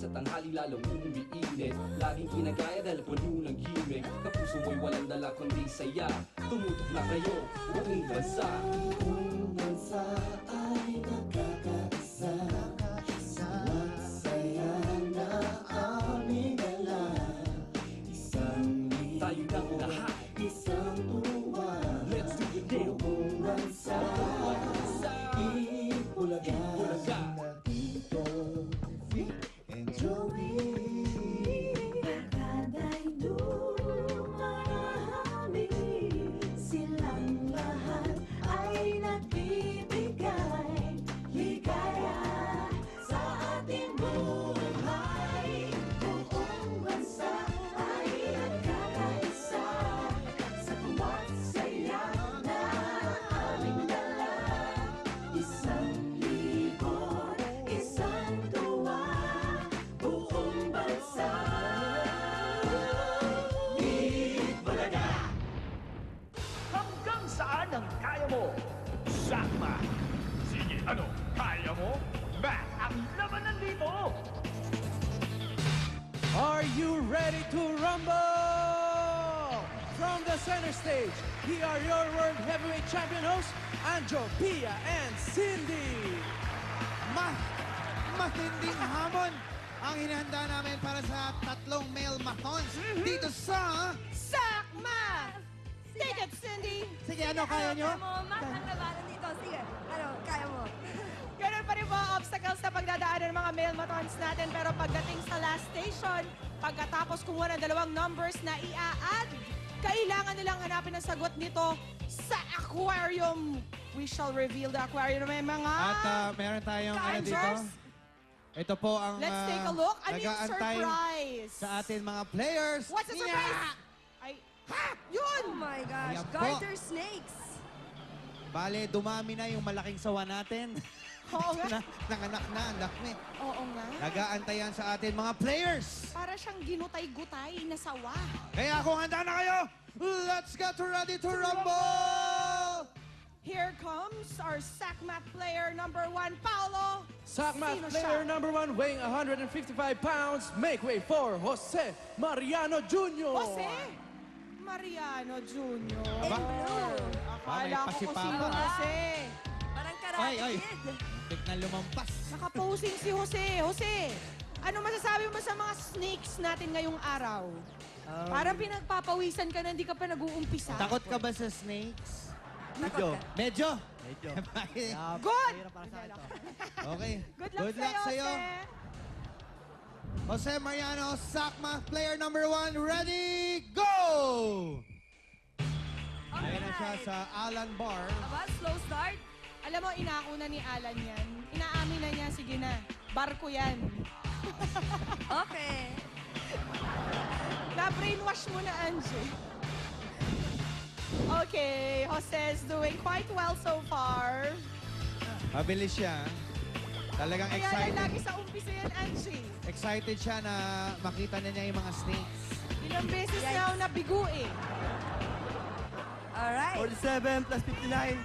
sa tanghali lalong umiinit. Laging kinagaya dahil puno ng gimmick. Kapuso mo'y walang dala kundi saya. Tumutok na kayo, buong bansa. Buong bansa ay nagkakaisa. Magsaya na aming dala. Isang Tayo ng lahat. isang tuwa. Let's do it now. Buong bansa Ipulaga. Tito, Vic, and Joey. Barkada'y dumarami, silang lahat ay nagbibigay ligaya sa ating buhay. Buong bansa ay nagkakaisa sa bawat saya na aming dala. Isang libon, isang tuwa, buong bansa. Hanggang saan ang kaya mo? Sakma! Sige, ano? Kaya mo? Math ang labanan dito! Are you ready to rumble? From the center stage, here are your World Heavyweight Champion hosts, Anjo, Pia, and Cindy. Matinding hamon ang hinahanda namin para sa tatlong male matons dito sa... Sakma! Take it, Cindy! Sige, ano kaya nyo? Kaya mo, Matt, ang labanan dito. Sige, ano, kaya mo. Ganun pa rin po ang obstacles na pagdadaanan ng mga male matons natin. Pero pagdating sa last station, pagkatapos kumuha ng dalawang numbers na i-add, kailangan nilang hanapin ang sagot nito sa aquarium. We shall reveal the aquarium. May mga... At meron tayong ano dito. Ka-answers? Ito po ang Let's take a look. Ano yung nag-aantay surprise? sa atin mga players. What's the surprise? Ay, ha! Yun! Oh my gosh, Ayan po. garter snakes. Bale, dumami na yung malaking sawa natin. Oo nga. Nanganak na, ang dami. Oo nga. Nag-aantayan sa atin mga players. Para siyang ginutay-gutay na sawa. Kaya kung handa na kayo, let's get ready to rumble! Here comes our SACMAT player number 1, Paolo. Sakmat Sino player siya? number 1 weighing 155 pounds. Make way for Jose Mariano Jr. Jose Mariano Jr. Aba. Akala ko kung pasipapa. sino Jose. Parang Ay, karate ay. kid. Tik na lumampas. Nakaposing si Jose. Jose, ano masasabi mo sa mga snakes natin ngayong araw? Parang pinagpapawisan ka na hindi ka pa nag-uumpisa. Takot ka ba sa snakes? Medyo. Medyo? Medyo. Good! Okay. Good luck, sa'yo. Jose Mariano, Sakma, player number 1, ready, go! Ayan na siya sa Alan Bar. Aba, slow start. Alam mo, inauna ni Alan yan. Inaamin na niya, sige na. Barko yan. Okay. Na-brainwash mo na, Angie. Okay, Jose is doing quite well so far. Mabilis siya. Talagang Kaya lang excited. lagi sa umpisa yan, Angie. Excited siya na makita na niya yung mga snakes. Ilang beses na ako nabigo eh. Alright. 47 plus 59.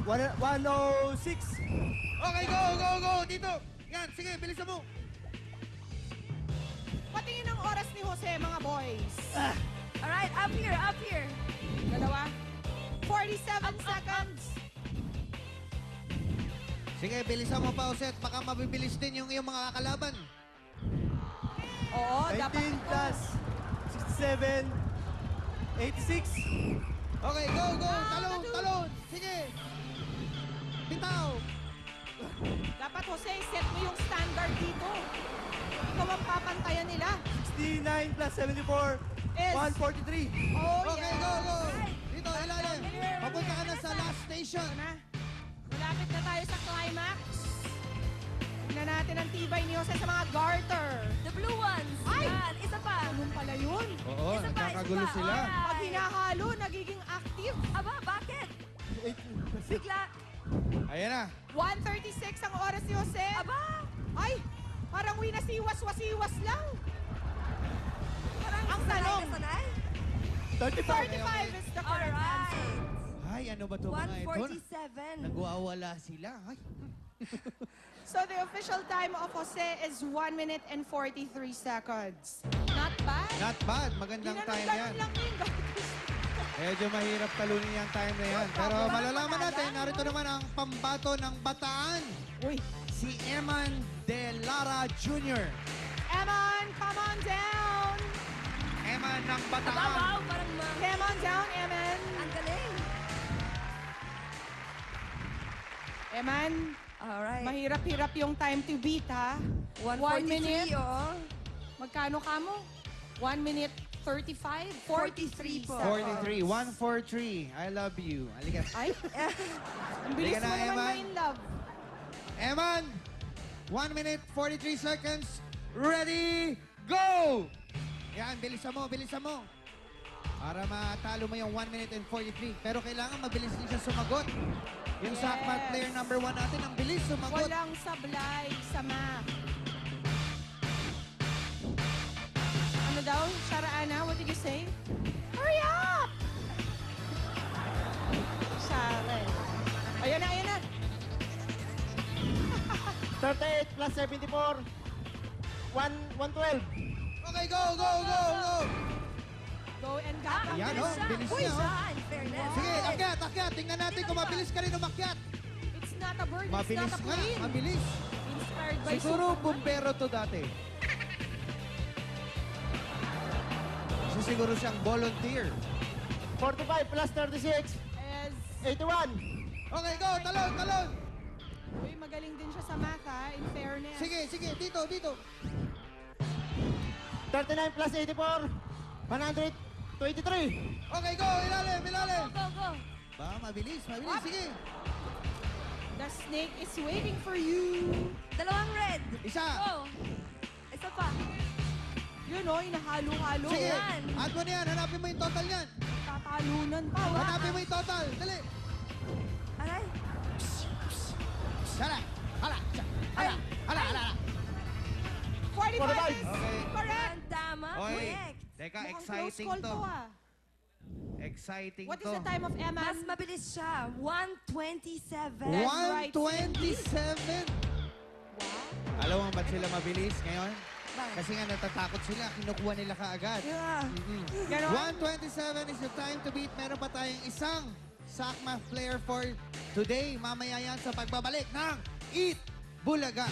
106. Okay, go, go, go! Dito! Yan, sige, bilisan mo! Patingin ang oras ni Jose, mga boys. Alright, up here, up here. Dalawa. 47 seconds. Sige, bilisan mo pa, Jose. Baka mabibilis din yung iyong mga kalaban. Oo, dapat 19 plus 67. 86. Okay, go, go! Talon, talon! Sige! Bitaw! Dapat, Jose, set mo yung standard dito. Ikaw ang papantayan nila. 69 plus 74. Is- 143. Oh, Okay, yeah. go, go! Dito, ilalim! Papunta ka na sa last station! Na. Malapit na tayo sa climax. Tingnan natin ang tibay ni Jose sa mga garter. The blue ones. Ay! Yan, isa pa. Ganun pala yun. Oo, Isa pa, nagkakagulo isa pa. sila. Alright. Pag hinahalo, nagiging active. Aba, bakit? Bigla. Ayan na. 1:36 ang oras ni Jose. Aba, Ay, parang winasiwas-wasiwas lang. parang Ang sanay tanong. na sanay. 35 is the correct answer. Alright. Ay, ano ba ito mga ito? 147. Nagwawala sila. Ay, So the official time of Jose is 1 minute and 43 seconds. Not bad. Not bad. Magandang time yan. Ganun lang yun. Medyo mahirap talunin yung time na yan. Pero malalaman natin, narito naman ang pambato ng Bataan. Uy. Si Eman De Lara Jr. Eman, come on down. Eman ng Bataan. Wow, parang Come on down, Eman. ang galing. Eman, Alright. mahirap-hirap yung time to beat, ha? 1 1:43, minute. oh. Magkano ka mo? 1 minute 35? 43 po. 43. 143. I love you. Halika. Ay, ang bilis Halika mo na, naman Eman. ma-in love. Eman, 1 minute 43 seconds. Ready, go! Yan, bilisan mo, bilisan mo. Para matalo mo yung 1 minute and 43. Pero kailangan mabilis din siya sumagot. Yung Yes. Sakmat player number 1 natin, ang bilis sumagot. Walang sablay sa math. Ano daw? Sharaana, what did you say? Hurry up! Share. Ayan na, ayan na. 38 plus 74. 112. Okay, go, go, go, go! Go and got Ang Ayan, bilis oh, siya. bilis Uy, niya, oh. siya, in fairness. Sige, akyat, akyat. Tingnan natin kung mabilis ka rin umakyat. It's not a bird, Mabilis it's not a nga, plane. mabilis. Inspired by Siguro Superman. bumbero to dati. So siguro siyang volunteer. 45 plus 36. Yes. 81. Okay, go, talon, talon. Uy, magaling din siya sa math, ha? In fairness. Sige, sige, dito, dito. 39 plus 84. 123. Okay, go, ilalim, ilalim. Go, go. Ba, mabilis, mabilis, sige. The snake is waiting for you. Dalawang red. Isa. Go. Isa pa. Yun, o, hinahalo-halo. Sige, Yan. add mo na yan, hanapin mo yung total niyan. Tatalunan pa. Wala. Hanapin mo yung total, dali. Aray. Hala, hala, hala, hala, hala. 45 is Okay. correct. Ang tama. Okay, Correct. teka, Mukhang exciting close call to. ah. Exciting What is to. the time of Eman? Mas mabilis siya. 1:27. That's right, 127. Wow. Alam mo ba't sila mabilis ngayon? Bakit? Kasi nga natatakot sila, kinukuha nila kaagad. Yeah. Ganon? 127 is the time to beat. Meron pa tayong isang Sakma player for today. Mamaya yan sa pagbabalik ng Eat Bulaga.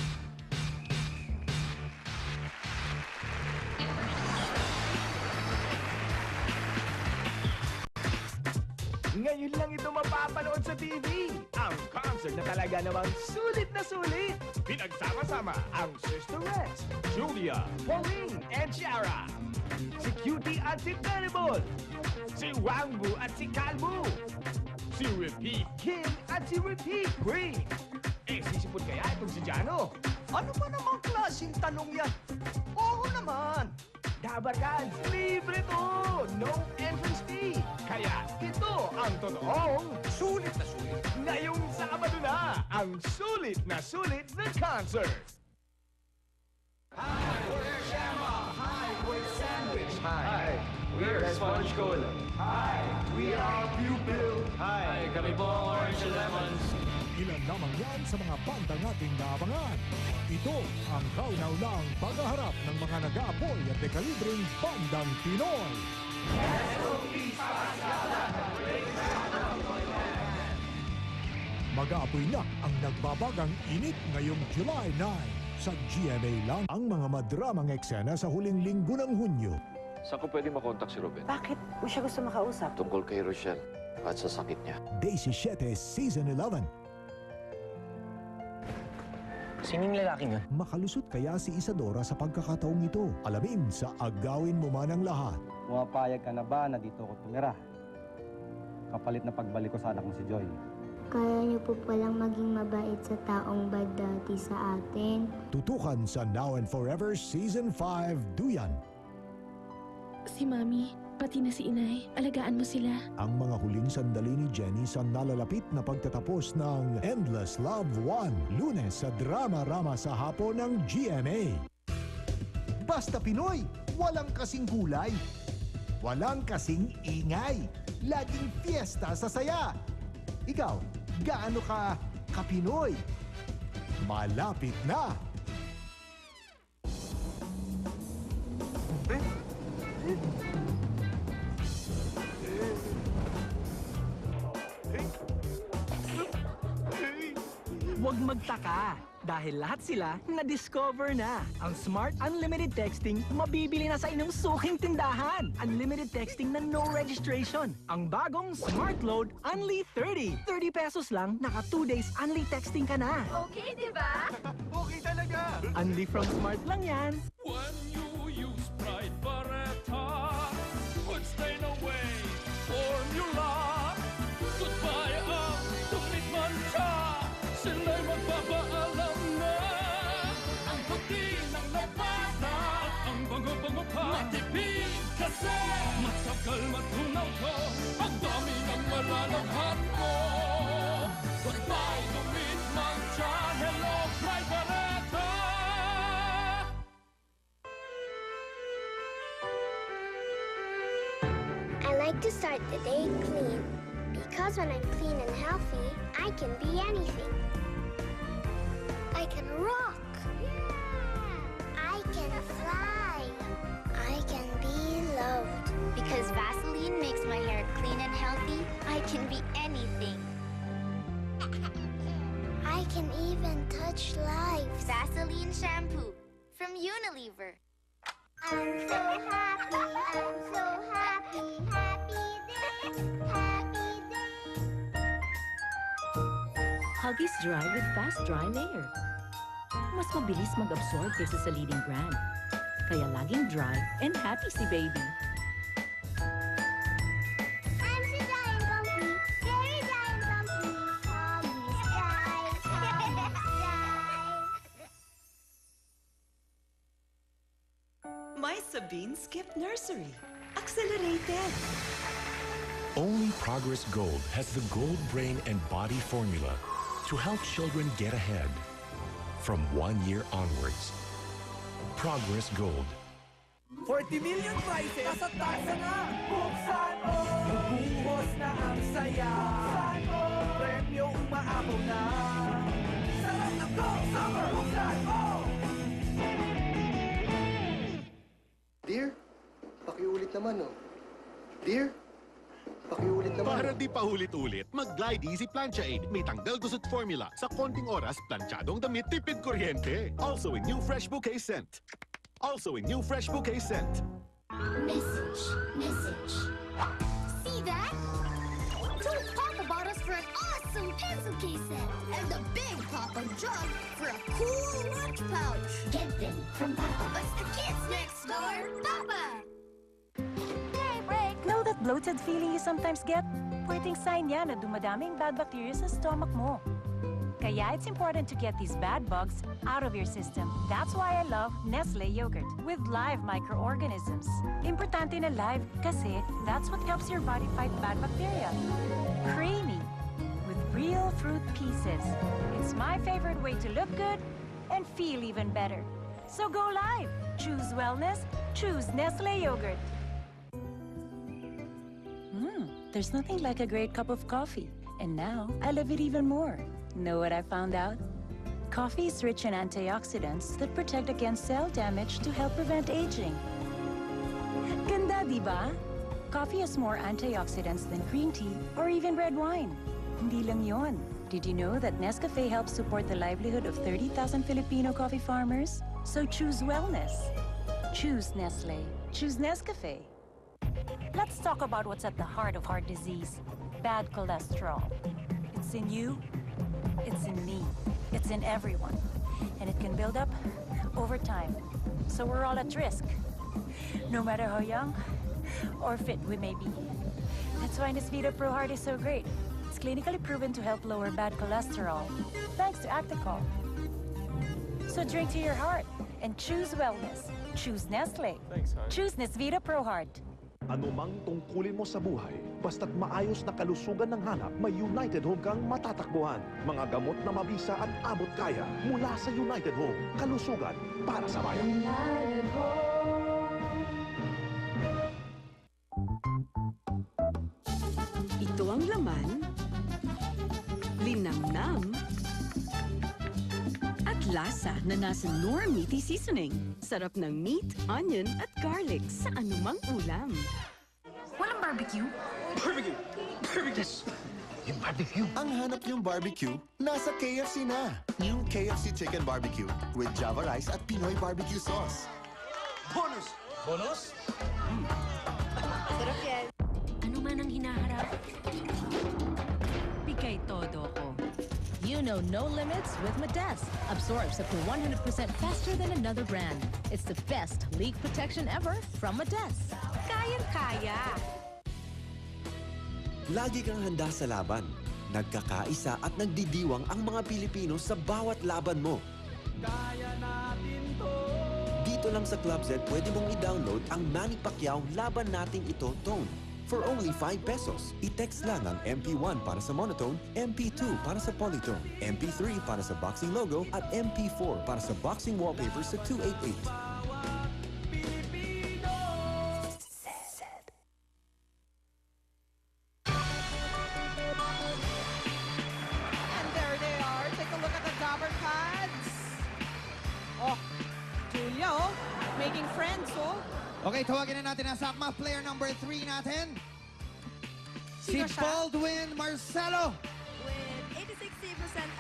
Ngayon lang ito mapapanood sa TV. Ang concert na talaga namang sulit na sulit. Pinagsama-sama ang Sisterettes, Julia, Pauline, and Shara. Si Cutie at si Terrible. Si Wangbu at si Kalbu. Si Repeat King at si Repeat Queen. Eh, sisipot kaya itong si Jano? Ano ba namang klaseng tanong yan? Oo naman. Dabarkan, libre to! No entrance fee! Kaya ito ang totoong sulit na sulit. Ngayong Sabado na, ang sulit na concert! Hi, we're Shamrock. Hi, we're Sandwich. Hi, we're Sponge Cola. Hi, we are Pupil. Hi, kami po ang Orange Lemons. Ilan lamang yan sa mga bandang ating naabangan. Ito ang kauna-unang paghaharap ng mga nag-aapoy at dekalibring bandang Pinoy. Mag-aapoy na ang nagbabagang init ngayong July 9. Sa GMA lang ang mga madramang eksena sa huling linggo ng Hunyo. Saan ko pwede makontak si Ruben? Bakit mo siya gusto makausap? Tungkol kay Rochelle at sa sakit niya. Day 17, Season 11. Sinong lalaking yun? Makalusot kaya si Isadora sa pagkakataong ito? Alamin sa Agawin Mo Man Ang Lahat. Pumapayag ka na ba na dito ako tumira? Kapalit na pagbalik ko sa anak mo si Joy. Kaya niyo po palang maging mabait sa taong bad dati sa atin. Tutukan sa Now and Forever Season 5, Duyan. Si Mami, pati na si Inay, alagaan mo sila. Ang mga huling sandali ni Jenny sa nalalapit na pagtatapos ng Endless Love 1, Lunes sa Drama-Rama sa hapon ng GMA. Basta Pinoy, walang kasing kulay, walang kasing ingay, laging fiesta sa saya. Ikaw, gaano ka Pinoy? malapit na. Huwag magtaka dahil lahat sila na-discover na. Ang Smart Unlimited Texting mabibili na sa inyong suking tindahan. Unlimited texting na no registration. Ang bagong Smart Load Unli 30. 30 pesos lang, naka 2 days unli texting ka na. Okay, di ba? Okay talaga! Unli from Smart lang yan. When you use Pride Barretta, good stain away formula. Goodbye ang tumit mancha. Sila'y magpapaalam na. Ang puti ng labada, ang bango-bango pa. Matipid kasi matagal matunaw ko. Ang dami ng malalaghan mo. Goodbye tumit mancha. Hello Pride Barretta. I like to start the day clean. Because when I'm clean and healthy, I can be anything. I can rock. I can fly. I can be loved. Because Vaseline makes my hair clean and healthy, I can be anything. I can even touch lives. Vaseline shampoo from Unilever. I'm so happy. I'm so happy. Happy day. Happy day. Huggies Dry with Fast Dry Layer. Mas mabilis mag-absorb kaysa sa leading brand. Kaya laging dry and happy si baby. I'm so dry and comfy. Very dry and comfy. Huggies Dry. Huggies Dry. My Sabine skipped nursery. Accelerated. Only Progress Gold has the Gold Brain and Body formula to help children get ahead from 1 year onwards. Progress Gold. 40 million prizes sa tasa na! Buksan mo! Bubuhos na ang saya! Buksan mo! Premyo umaabot na! Sarap na go! Summer! Buksan mo! Dear, pakiulit naman, oh. Dear, pakiulit naman. Para di pa ulit-ulit, mag-Glide Easy Plancha Aid. May tanggal gusot formula. Sa konting oras, planchadong damit, tipid kuryente. Also in new fresh bouquet scent. Message. See that? 2 Papa bottles for an awesome pencil case set. And the big Papa jug for a cool lunch pouch. Get them from Papa. But the kids next door, Papa. Know that bloated feeling you sometimes get? Pwedeng sign yan na dumadaming bad bacteria sa stomach mo. Kaya it's important to get these bad bugs out of your system. That's why I love Nestle yogurt with live microorganisms. Importante na live kasi that's what helps your body fight bad bacteria. Creamy with real fruit pieces. It's my favorite way to look good and feel even better. So go live. Choose wellness. Choose Nestle yogurt. There's nothing like a great cup of coffee. And now, I love it even more. Know what I found out? Coffee is rich in antioxidants that protect against cell damage to help prevent aging. Ganda, di ba? Coffee has more antioxidants than green tea or even red wine. Hindi lang yon. Did you know that Nescafe helps support the livelihood of 30,000 Filipino coffee farmers? So choose wellness. Choose Nestle. Choose Nescafe. Let's talk about what's at the heart of heart disease. Bad cholesterol. It's in you. It's in me. It's in everyone. And it can build up over time. So we're all at risk. No matter how young or fit we may be. That's why Nesvita Pro Heart is so great. It's clinically proven to help lower bad cholesterol, thanks to Acticol. So drink to your heart and choose wellness. Choose Nestle. Thanks, hon. Choose Nesvita Pro Heart. Anumang tungkulin mo sa buhay, basta't maayos na kalusugan ng hanap, may United Home kang matatakbuhan. Mga gamot na mabisa at abot kaya mula sa United Home. Kalusugan para sa bayan. United Home. Ito ang laman, linamnam, Lasa na nasa Knorr Meaty Seasoning. Sarap ng meat, onion at garlic sa anumang ulam. Walang barbecue? Barbecue! Barbecue! Yung barbecue. Ang hanap niyong barbecue, nasa KFC na. New KFC Chicken Barbecue with Java Rice at Pinoy Barbecue Sauce. Bonus! Bonus? Sarap yan. Ano man ang hinaharap? Bigay todo ko. You know no limits with Modest. Absorbs up to 100% faster than another brand. It's the best leak protection ever from Modest. Kayang-kaya. Lagi kang handa sa laban. Nagkakaisa at nagdidiwang ang mga Pilipino sa bawat laban mo. Kaya natin to. Dito lang sa Club Z, pwede mong i-download ang Manny Pacquiao Laban Nating Ito Tone. For only 5 pesos, i-text lang ang MP1 para sa monotone, MP2 para sa polytone, MP3 para sa boxing logo, at MP4 para sa boxing wallpaper sa 288. And there they are. Take a look at the Dabber Cats. Oh, Julia, oh. Making friends, oh. Okay, tawagin na natin ang SACMA player number 3 natin. Si Sino siya? Baldwin Marcelo. With 86%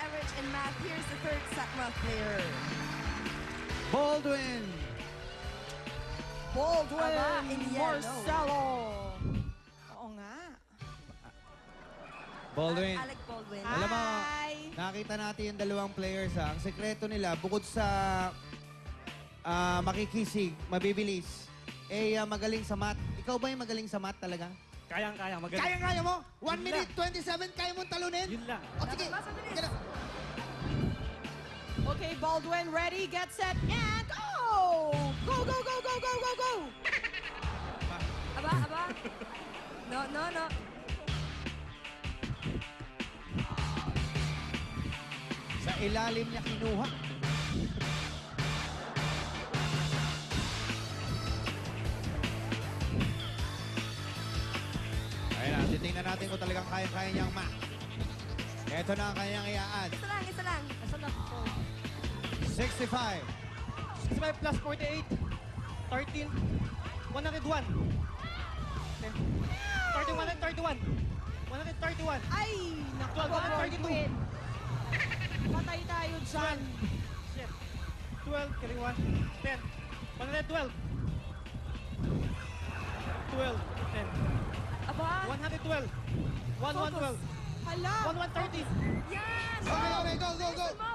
average in math, here's the third SACMA player. Baldwin. Baldwin Aba, in yellow. Marcelo. Oo nga. Baldwin. Alec Baldwin. Alam mo, Hi. nakita natin yung dalawang players. Ang sekreto nila, bukod sa makikisig, mabibilis, magaling sa math. Ikaw ba yung magaling sa math talaga? Kayang-kaya, magaling. Kaya-kaya mo? 1 Yun minute 27, kaya mong talunin? Yun lang. O sige. Sige na. Okay, Baldwin, ready, get set, and go! Go, go, go, go, go, go, go! Aba. No. Sa ilalim niya kinuha. Ayun na, titingnan natin kung talagang kaya-kaya niyang math. Ito na ang kanyang i-add. Isa lang. 65. 65 plus 48, 13, 101. 31, 131. Ay, naku, 132. Baldwin. Patay tayo dyan. 12, carry 1, 10, 112. 12, 10. Aba. 112. 1112. Hala. 1130. Yan! Okay, go.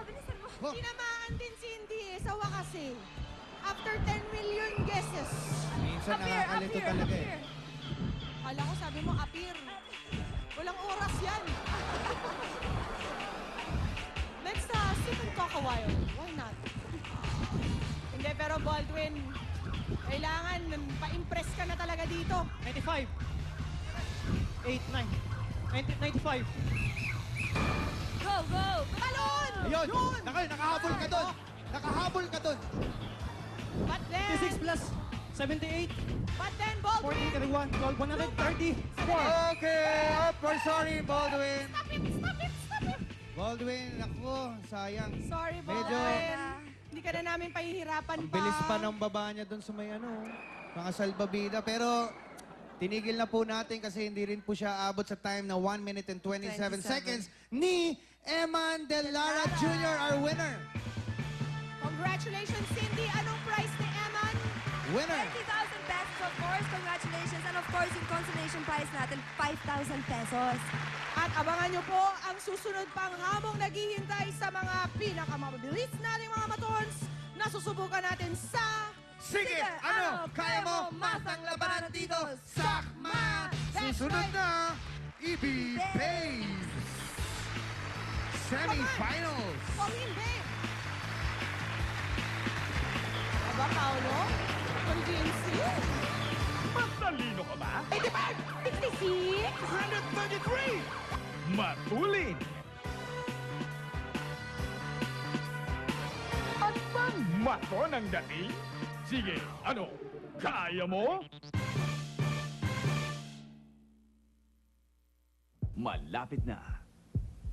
Bilisan mo. Tinamaan din si Indy sa wakas eh. After 10 million guesses. Minsan nakakalito talaga eh. Kala ko sabi mo, appear. Walang oras yan. Let's sit and talk a while. Why not? Hindi, pero Baldwin, kailangan pa-impress ka na talaga dito. 95. 8, 9. 95. Go! Talon! Ayun! Nakahabol ka doon! Nakahabol ka doon! But then, 56 plus 78. but then 14, Baldwin, carry 1, 12, 134. Okay! We're sorry, Baldwin! stop it! Baldwin, naku, sayang. Sorry, Medyo, Baldwin. Hindi ka na namin pahihirapan ang bilis pa ng baba niya doon sa may mga salbabida. Pero, tinigil na po natin kasi hindi rin po siya abot sa time na 1 minute and 27 seconds ni Eman De Lara Jr., our winner. Congratulations, Cindy. Anong prize ni Eman? Winner. 20,000 pesos, of course. Congratulations. And of course, yung consolation prize natin, 5,000 pesos. At abangan nyo po ang susunod pang hamong naghihintay sa mga pinakamabilis nating mga matons na susubukan natin sa... Sige, ano? Kaya mo matang labanan dito, SACMA! Susunod na, EB Bays! Semi-finals! Pauline, babe! Aba, Paolo? Kung GNC? Matalino ka ba? 85! 66! 133! Matulin! At bang mato ng dating? Sige, ano? Kaya mo? Malapit na.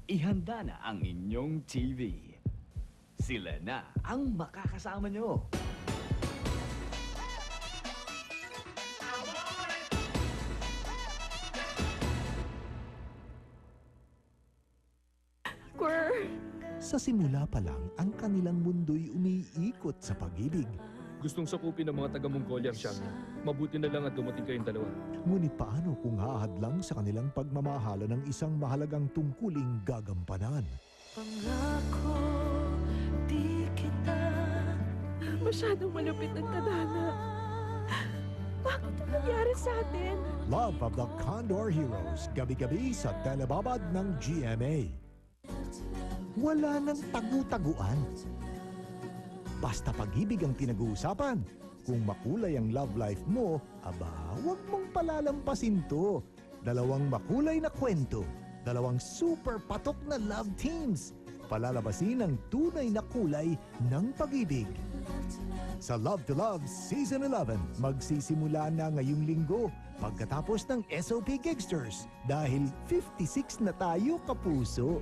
Ihanda na ang inyong TV. sila na ang makakasama nyo. Sa simula pa lang, ang kanilang mundo'y umiikot sa pag-ibig. Gustong sakupin ng mga taga-Mongolia ang Xiamen. Mabuti na lang at dumating kayong dalawa. Ngunit paano kung hahadlang sa kanilang pagmamahala ng isang mahalagang tungkuling gagampanan? Pangako, di kita masyadong malupit ng tadhana. Bakit ito nangyari sa atin? Love of the Condor Heroes, gabi-gabi sa telebabad ng GMA. Wala nang tagu-taguan. Basta pag-ibig ang pinag-uusapan. Kung makulay ang love life mo, aba, huwag mong palalampasin to. Dalawang makulay na kwento. Dalawang super patok na love teams. Palalabasin ang tunay na kulay ng pag-ibig. Sa Love to Love Season 11, magsisimula na ngayong linggo pagkatapos ng SOP Gigsters dahil 56 na tayo, kapuso.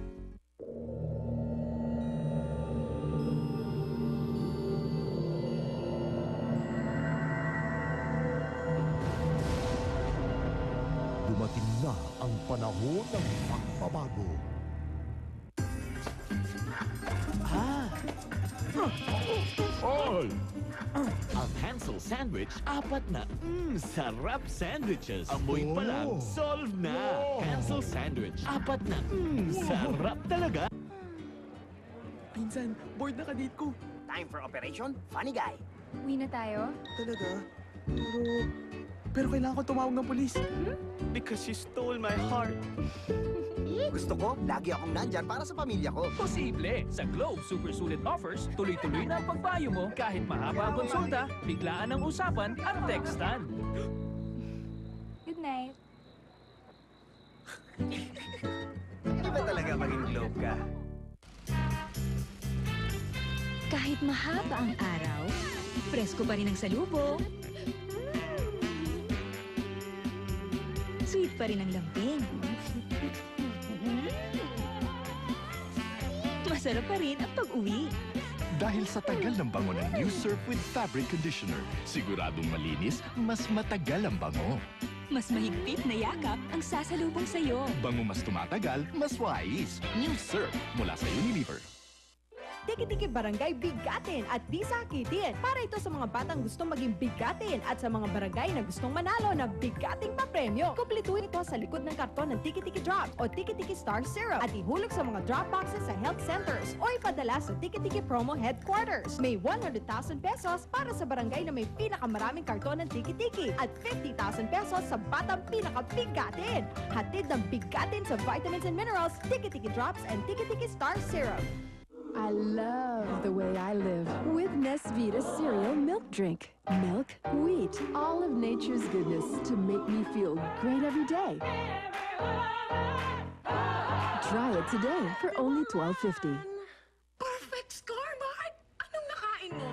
Dumating na ang panahon ng pagbabago. All! Ang Hansel Sandwich, 4 na sarap sandwiches. Amoy pa lang, solve na! Hansel Sandwich, 4 na sarap talaga! Pinsan, bored na ka-date ko. Time for operation, funny guy. Uwi na tayo? Talaga? Pero kailangan ko tumawag ng polis. Because you stole my heart. Gusto ko, lagi akong nandyan para sa pamilya ko. Posible! Sa Globe Super Sulit Offers, tuloy-tuloy na ang pagbayo mo kahit mahaba ang konsulta, biglaan ang usapan at textan. Good night. Iba talaga maging Globe ka. Kahit mahaba ang araw, presko pa rin ang salubong. Sweet pa rin ang lambing. Masarap pa rin ang pag-uwi. Dahil sa tagal ng bango ng New Surf with Fabric Conditioner, siguradong malinis, mas matagal ang bango. Mas mahigpit na yakap ang sasalubong sa'yo. Bango mas tumatagal, mas wais. New Surf mula sa Unilever. Tiki-tiki Barangay Bigatin at di sakitin. Para ito sa mga batang gustong maging bigatin at sa mga barangay na gustong manalo ng bigating papremyo. Kumpletuhin ito sa likod ng karton ng Tiki-Tiki Drops o Tiki-Tiki Star Syrup at ihulog sa mga drop boxes sa health centers o ipadala sa Tiki-Tiki Promo Headquarters. May 100,000 pesos para sa barangay na may pinakamaraming karton ng Tiki-Tiki at 50,000 pesos sa batang pinakabigatin. Hatid ng bigatin sa vitamins and minerals, Tiki-Tiki Drops and Tiki-Tiki Star Syrup. I love the way I live with Nesvita cereal milk drink. Milk, wheat, all of nature's goodness to make me feel great every day. Try it today for only $12.50. Perfect score, Bart! Anong nakain mo?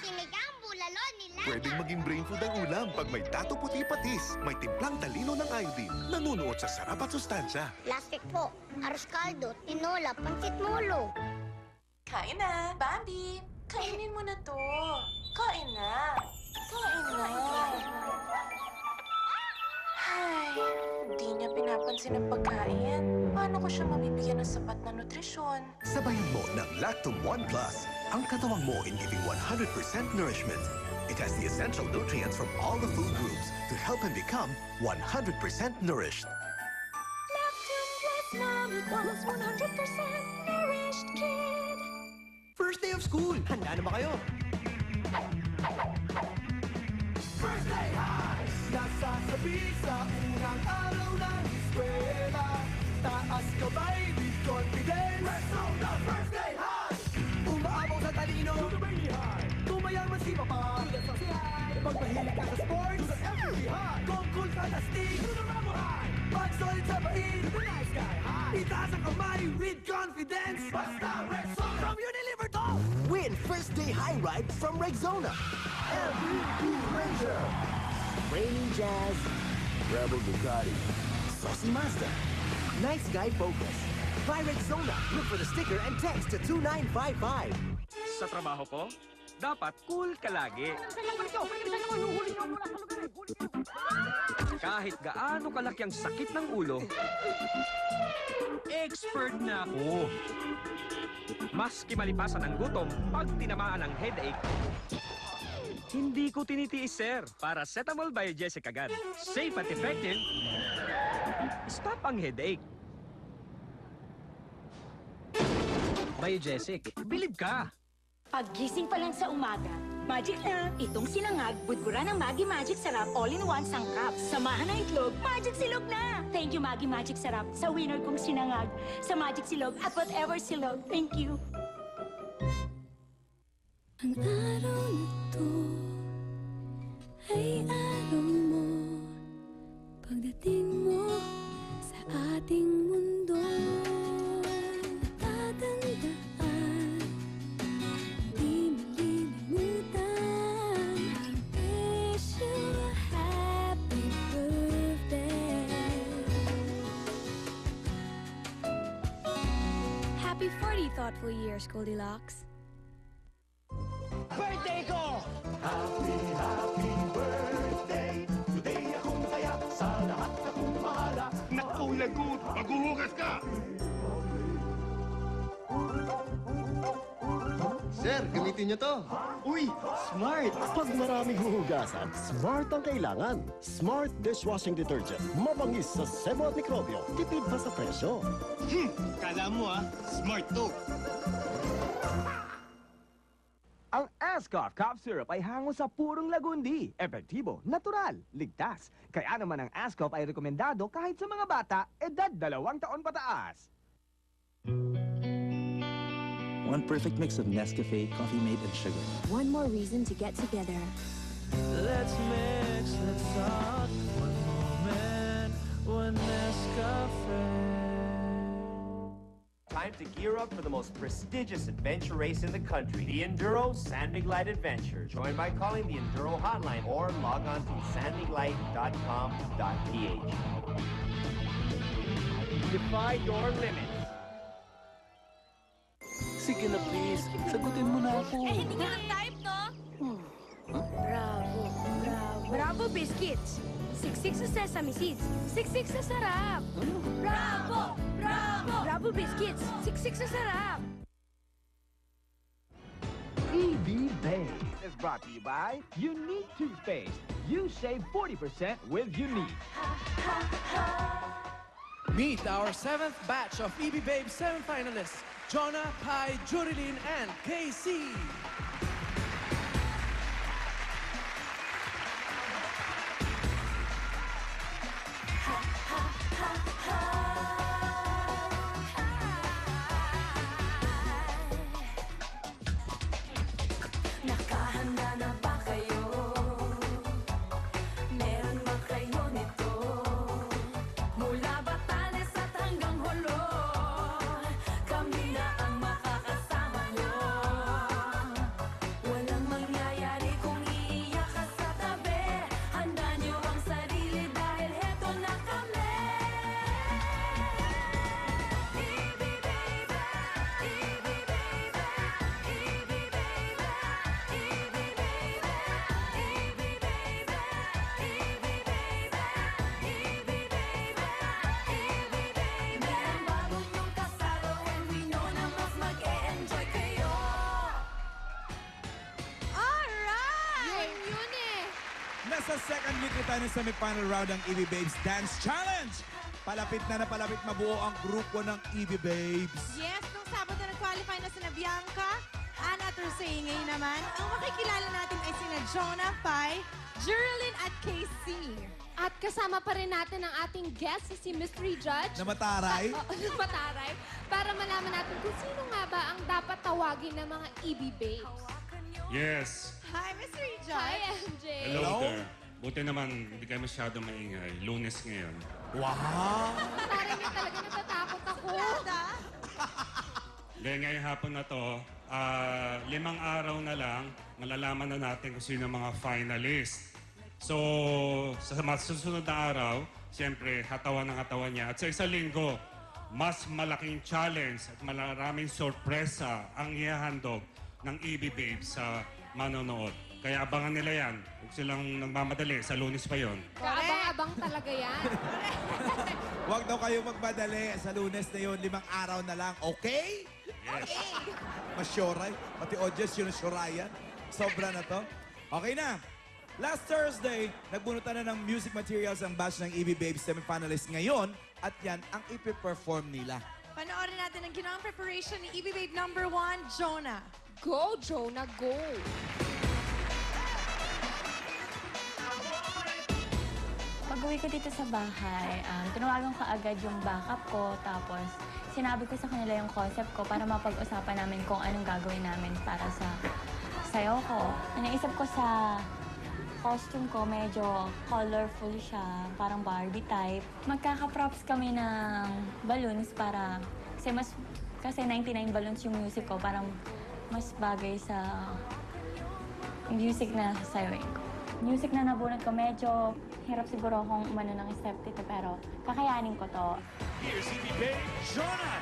Sinigang bulalo nila. Pwedeng maging brain food ang ulam pag may dato puti patis, may timplang talino ng iodine, nanunuot sa sarap at sustansya. Last week po, aros kaldo, tinola, pansit mulo. Kain na! Bambi! Kainin mo na to! Kain na! Kain na! Ay, di niya pinapansin ang pagkain. Paano ko siya mabibigyan ng sapat na nutrisyon? Sabayan mo ng Lactum 1 Plus, ang katawang mo in giving 100% nourishment. It has the essential nutrients from all the food groups to help him become 100% nourished. Lactum Plus Mom equals 100% nourished kid. First day of school, handa na ba kayo? First day high! Nasasabi sa unang araw ng eskwela. Taas kamay with confidence. Resona First Day High! Umaabaw sa talino. To the brainy high. Tumayaman si Papa. To the saucy high. Pag mahilig ka sa sports. To the every high. Kung cool fantastic. To the Ramo High. Pag solid sa bahin. To the nice guy high. Itaas ang kamay with confidence. Basta Resona from Unilever to. Win First Day High Ride from Rexona. MVP Ranger. Raining Jazz. Rebel Ducati. Saucy Mazda. Nice Guy Focus. Buy Rexona. Look for the sticker and text to 2955. Sa trabaho ko, dapat cool ka lagi. Kahit gaano kalaki ang sakit ng ulo, expert na ako. Maski malipasan ang gutom pag tinamaan ng headache, hindi ko tinitiis, sir. Paracetamol Biogesic agad. Safe at effective. Stop ang headache. Biogesic, bilib ka. Paggising pa lang sa umaga, magic na! Itong sinangag, budbura ng Maggi Magic Sarap All-in-One Sangkap. Samahan ng itlog, Magic Silog na! Thank you, Maggi Magic Sarap, sa winner kong sinangag, sa Magic Silog at whatever silog. Thank you! Ang araw na to ay araw mo. Pagdating mo sa ating mundo, natatandaan, di malilimutan. I wish you a happy birthday. Happy 40 thoughtful years, Goldilocks. Birthday ko! Happy birthday! Today akong taya, sa lahat akong mahala. Naku, lagot! Maghuhugas ka! Sir, gamitin niyo to. Uy, smart! Pag maraming huhugasan, smart ang kailangan. Smart dishwashing detergent. Mabangis sa sebo at mikrobyo. Tipid pa sa presyo. Kala mo smart to. Ang Ascoff Cough Syrup ay hango sa purong lagundi. Epektibo, natural, ligtas. Kaya naman ang Ascoff ay rekomendado kahit sa mga bata, edad 2 taon pataas. One perfect mix of Nescafe, Coffee Mate, and sugar. One more reason to get together. Let's mix, let's talk. One moment, one Nescafe. Time to gear up for the most prestigious adventure race in the country, the Enduro San Mig Light Adventure. Join by calling the Enduro hotline or log on to sanmiglight.com.ph. Defy your limits. Sige na please, sagutin mo na ako. Eh, hindi ka nag-type, no? Bravo, bravo. Bravo Biscuits. Siksik sa sesame seeds. Siksik sa sarap. Bravo! Bravo! Bravo Biscuits. Siksik sa sarap. EB Babe is brought to you by Unique Toothpaste. You save 40% with Unique. Meet our 7th batch of EB Babe semifinalists, Jonah, Pai, Jurilyn, and KC. Nakahanda na ba kayo? Meron ba kayo nito? Mula Batanes at hanggang Holo, kami na ang makakasama nyo. Walang mangyayari kung iiyak ka sa tabi. Handa nyo ang sarili dahil heto na kami. EB Baby, EB Baby, EB Baby. Nasa second week na tayo ng semi-final round ng EB Babes Dance Challenge. Palapit na palapit mabuo ang grupo ng EB Babes. Yes, nung Sabado nag-qualify na sina Bianca, Ana at Rosay. Ngayon naman, ang makikilala natin ay sina Jonah, Pai, Jerilyn at KC. At kasama pa rin natin ang ating guest, si Mystery Judge. Na mataray? Na mataray. Para malaman natin kung sino nga ba ang dapat tawagin ng mga EB Babes. Yes. Hi, Mystery Judge. Hi, MJ. Hello there. Buti naman, hindi kayo masyado maingay. Lunes ngayon. Wow! Mataray niya talaga, natatakot ako. Dahil ngayong hapon na to, 5 araw na lang, malalaman na natin kung sino mga finalist. So, sa susunod na araw, siyempre, hatawan ng hatawan niya. At sa isang linggo, mas malaking challenge at maraming sorpresa ang ihahandog ng EB Babes sa manonood. Kaya abangan nila yan. Huwag silang nagmamadali. Sa Lunes pa yon. Kaabang-abang talaga yan. Huwag daw kayo magmadali. Sa Lunes na yun, 5 araw na lang. Okay? Yes. Masyoray. Pati audience yun, syorayan. Sobra na to. Okay na. Last Thursday, nagbunutan na ng music materials ang batch ng EB Babes semifinalists ngayon at yan ang ipiperform nila. Panoorin natin ang ginawang preparation ni EB Babe number 1, Jonah. Go, Jonah, go! Pag-uwi ko dito sa bahay, tinawagan ko agad yung backup ko, tapos sinabi ko sa kanila yung concept ko para mapag-usapan namin kung anong gagawin namin para sa sayaw ko. Naisip ko sa costume ko, medyo colorful siya, parang Barbie type. Magkaka-props kami ng balloons para, kasi 99 balloons yung music ko, parang mas bagay sa music na sasayawin ko. Music na nabunod ko, medyo hirap siguro akong umano ng step dito, pero kakayanin ko to. Here's EB Babe, Jonah!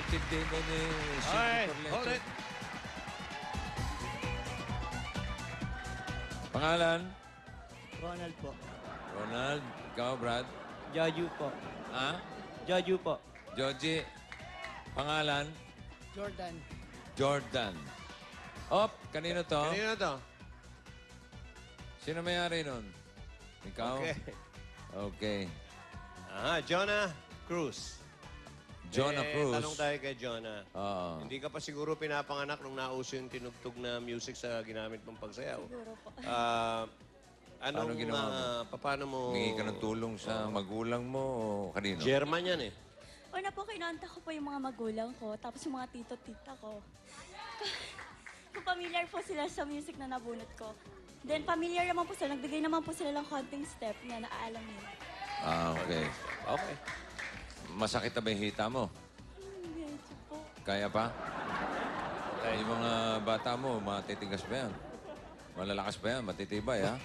Intindi mo ni Okay, hold it. Pangalan? Ronald po. Ronald. Ikaw, Brad? Joju po. Ha? Joju po. Joji. Pangalan? Jordan. Jordan. Op, kanino to? Kanino to? Sino may-ari nun? Ikaw? Okay. Okay. Jonah Cruz. Jonah Cruz. Tanong tayo kay Jonah. Oo. Hindi ka pa siguro pinapanganak nung nauso yung tinugtog na music sa ginamit mong pagsayaw. Siguro po. Paano ginawa mo? Paano mo... Humingi ka ng tulong sa magulang mo o kanino? German yan eh. Una po, kinontak ko po yung mga magulang ko, tapos yung mga tito-tita ko. Kung familiar po sila sa music na nabunot ko. Then, familiar naman po sila. Nagbigay naman po sila ng konting step na naaalam nila. Okay. Okay. Masakit na ba yung hita mo? Medyo po. Kaya pa? Okay. Yung mga bata mo, matitigas pa yan. Malalakas pa yan, matitibay, ha?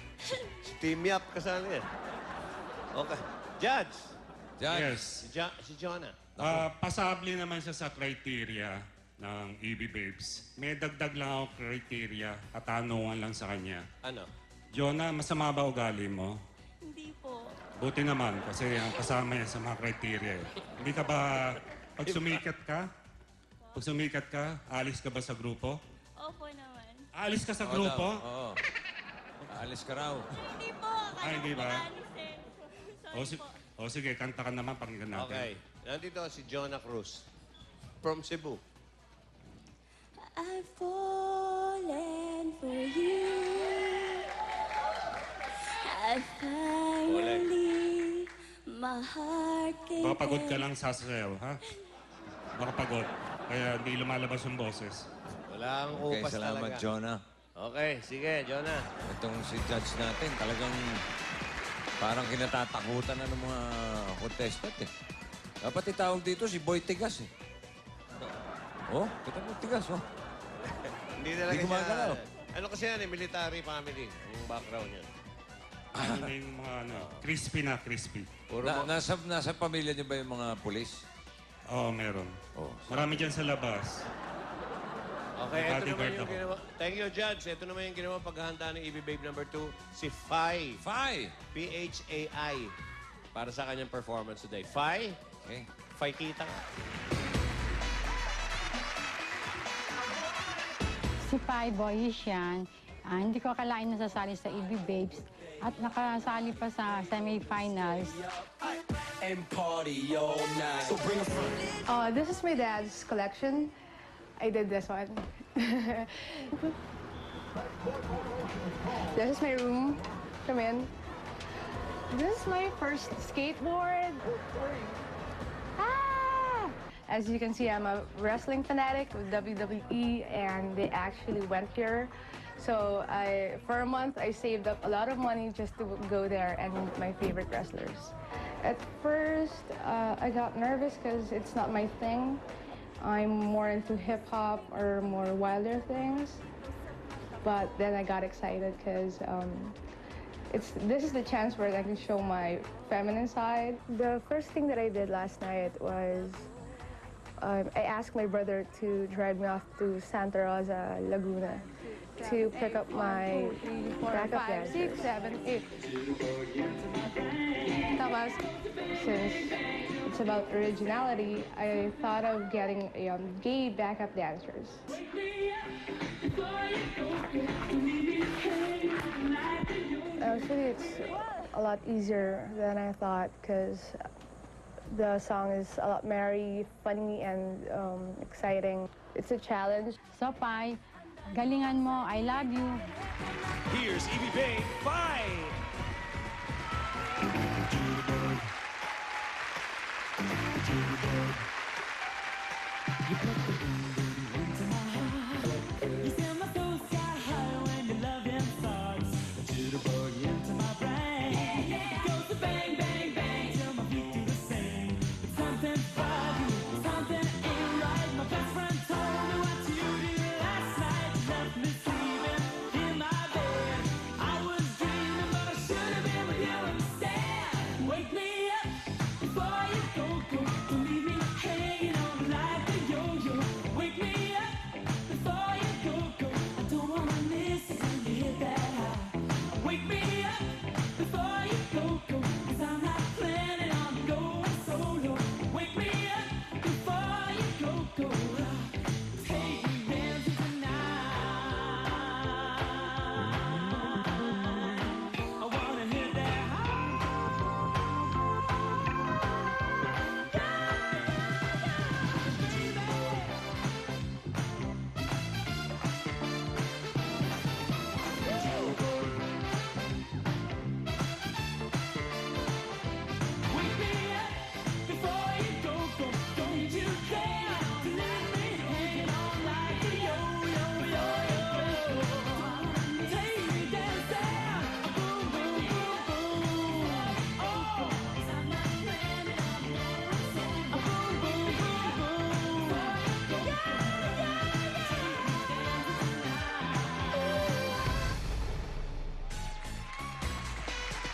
Team up kasali eh. Okay. Judge. Yes. Si Jonah. Pasable naman siya sa criteria ng EB Babes. May dagdag lang ako criteria, katanungan lang sa kanya. Ano? Jonah, masama ba ugali mo? Hindi po. Buti naman, kasi ang kasama yan sa mga criteria. Hindi ka ba, pag sumikat ka, alis ka ba sa grupo? Opo naman. Alis ka sa grupo? Oo. Alis ka raw. Hindi po. Hindi ba? Sorry po. O sige, kanta ka naman, pakinggan natin. Okay. Nandito si Jonah Cruz. From Cebu. I've fallen for you. I finally my heart gave Baka pagod ka lang sasayaw, ha? Baka pagod. Kaya hindi lumalabas yung boses. Walang Okay, upas salamat, talaga. Jonah. Okay, sige, Jonah. Itong si judge natin, talagang parang kinatatakutan na ng mga contestant eh. Dapat itawag dito si Boy Tigas eh. Oh, kita mo Tigas, oh. Hindi talaga Hindi gumagalaw. Ano kasi yan, military family, ang background niya. Ano na yung mga crispy na crispy. Nasa pamilya niyo ba yung mga pulis? Oo, meron. Oh, Marami dyan sa labas. Okay, ito naman Bodyguard yung ako. ginawa. Thank you, Judge. Ito naman yung ginawa paghahanda ng EB Babe number 2, si Phai. Phai? P-H-A-I. Para sa kanyang performance today. Phai? Okay. Phai kita ka. Si Pai Boyish yan. Hindi ko akalain nasasali sa EB Babes at nakasali pa sa semi-finals. And party all night. So bring a friend. This is my dad's collection. I did this one. This is my room. Come in. This is my first skateboard. As you can see, I'm a wrestling fanatic with WWE, and they actually went here. So for a month, I saved up a lot of money just to go there and meet my favorite wrestlers. At first, I got nervous because it's not my thing. I'm more into hip-hop or more wilder things. But then I got excited because this is the chance where I can show my feminine side. The first thing that I did last night was I asked my brother to drive me off to Santa Rosa, Laguna to pick up my backup dancers. 6, 7, 8. Tapos, since it's about originality, I thought of getting gay backup dancers. Actually, it's a lot easier than I thought because the song is a lot merry, funny, and exciting. It's a challenge. So, Pai, galingan mo. I love you. Here's EB Babe, Phai.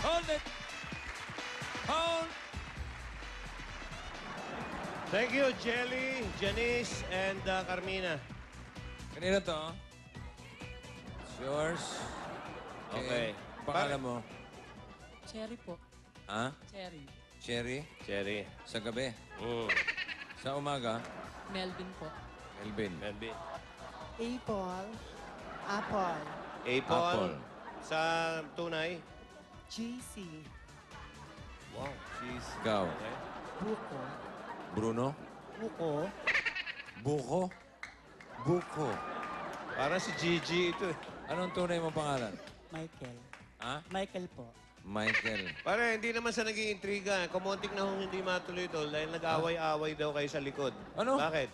Hold it! Hold! Thank you, Jelly, Janice, and Carmina. Kanina to? It's yours. Okay. Pangalan mo? Cherry po. Ha? Cherry. Cherry? Cherry. Sa gabi? Sa umaga? Melvin po. Melvin. Melvin. Apple. Apple. Apple. Sa tunay? JC. Wow, cheese. Ikaw? Okay. Buko. Bruno? Buko. Buko? Buko. Para si Gigi ito eh. Anong tunay mo pangalan? Michael. Ha? Michael po. Michael. Pare, hindi naman sa naging intriga. Kumuntik na hong hindi matuloy ito dahil nag-away-away daw kayo sa likod. Ano? Bakit?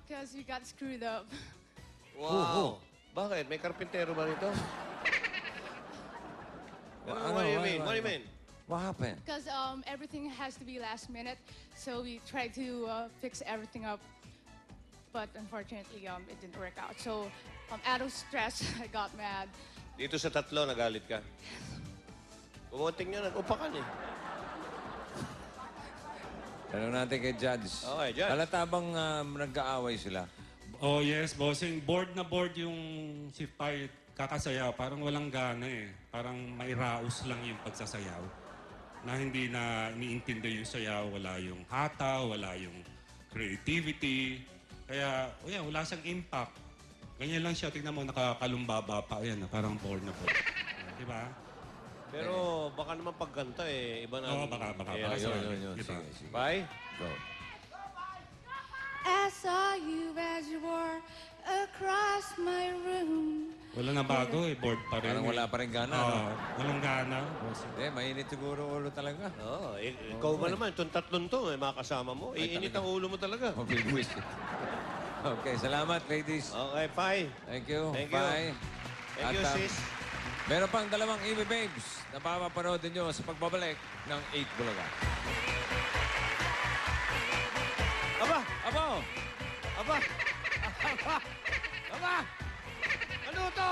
Because we got screwed up. Wow. Bakit? May karpintero ba rito? What do you mean? What do you mean? What happened? Because everything has to be last minute, so we tried to fix everything up. But unfortunately, it didn't work out. So out of stress, I got mad. Dito sa tatlo, nagalit ka. Kumuntik nyo, nag-upakan eh. Tanong natin kay Judge. Okay, Judge. Halata bang nag-aaway sila? Oh yes, bossing. Bored na bored yung si Pai kakasayaw. Parang walang gana eh. Parang may raos lang yung pagsasayaw. Na hindi na iniintindi yung sayaw. Wala yung hataw, wala yung creativity. Kaya, wala siyang impact. Ganyan lang siya. Tingnan mo, nakakalumbaba pa. Ayan, parang bored na bored. Diba? Pero baka naman pagganta eh. Iba na. Oo, baka. Yun. Diba? Sige. Bye. Go. I saw you as you were across my room. Wala na bago eh. Bored pa rin. Parang wala pa rin gana. Oo, no? walang gana. Hindi, mainit siguro ulo talaga. Oo, ikaw ba naman? Itong tatlong to, mga kasama mo. Iinit ang ulo mo talaga. Mapigwis. Okay, salamat, ladies. Okay, bye. Thank you. Thank you. Bye. Thank you, sis. Meron pang dalawang EB Babes na papapanood nyo sa pagbabalik ng 8 Bulaga. Aba! Aba! Aba! Aba! Ano to?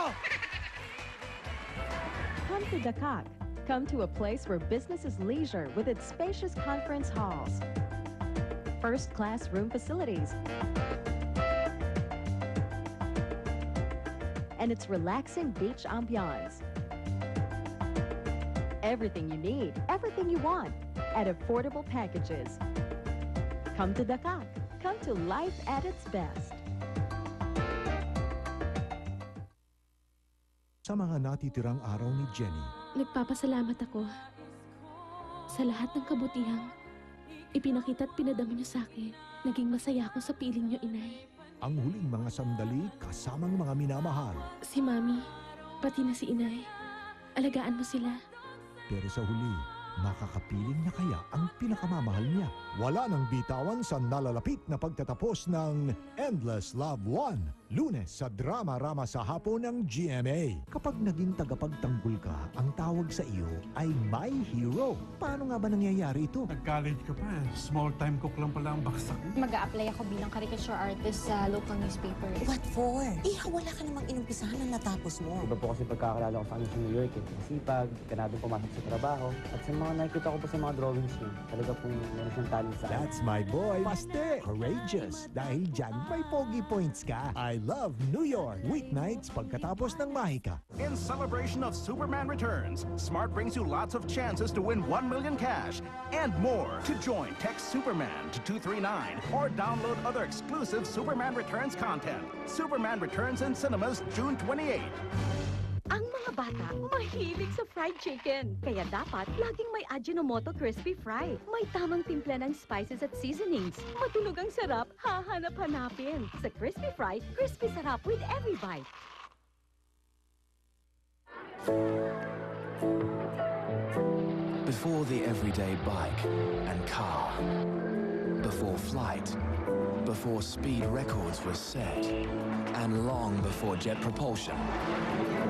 Come to Dakak. Come to a place where business is leisure with its spacious conference halls, first-class room facilities, and its relaxing beach ambiance. Everything you need, everything you want, at affordable packages. Come to Dakak. Come to life at its best. Sa mga natitirang araw ni Jenny, Nagpapasalamat ako sa lahat ng kabutihang ipinakita at pinadama niyo sa akin. Naging masaya ako sa piling niyo, Inay. ang huling mga sandali kasamang mga minamahal. Si Mami, pati na si Inay. Alagaan mo sila. Pero sa huli, makakapiling niya kaya ang pinakamamahal niya. Wala nang bitawan sa nalalapit na pagtatapos ng Endless Love 1. Lunes sa Drama Rama sa hapon ng GMA. Kapag naging tagapagtanggol ka, ang tawag sa iyo ay My Hero. Paano nga ba nangyayari ito? Nag-college ka pa. Small time cook lang pala ang baksak. Mag-a-apply ako bilang caricature artist sa local newspaper. What for? Wala ka namang inumpisahan na natapos mo. Iba po kasi pagkakalala ko sa kanya sa New York. Masipag, ganadong pumasok sa trabaho. At sa mga nakikita ko po sa mga drawings niya, talaga pong meron siyang talent sa That's my boy, Paste. Courageous. Dahil dyan, may pogi points ka. I love New York. Weeknights pagkatapos ng Mahika. In celebration of Superman Returns, Smart brings you lots of chances to win 1 million cash and more. To join, text Superman to 239 or download other exclusive Superman Returns content. Superman Returns in cinemas June 28. Ang mga bata, mahilig sa fried chicken. Kaya dapat laging may Ajinomoto Crispy Fry. May tamang timpla ng spices at seasonings. Matunog ang sarap, hahanap-hanapin. Sa Crispy Fry, crispy sarap with every bite. Before the everyday bike and car, before flight, before speed records were set, and long before jet propulsion.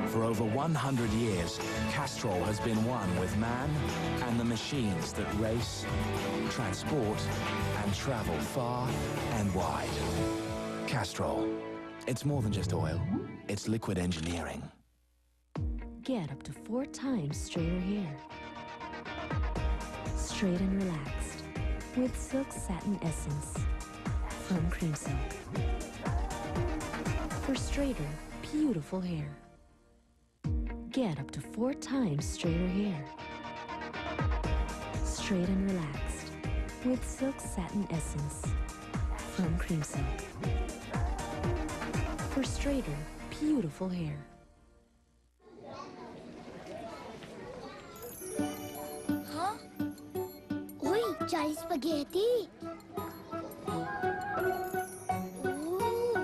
For over 100 years, Castrol has been one with man and the machines that race, transport, and travel far and wide. Castrol. It's more than just oil. It's liquid engineering. Get up to 4 times straighter hair. Straight and relaxed with Silk Satin Essence from Cream Silk. For straighter, beautiful hair. Get up to 4 times straighter hair. Straight and relaxed with Silk Satin Essence from Cream Silk. For straighter, beautiful hair. Huh? Uy, Jolly Spaghetti! Ooh,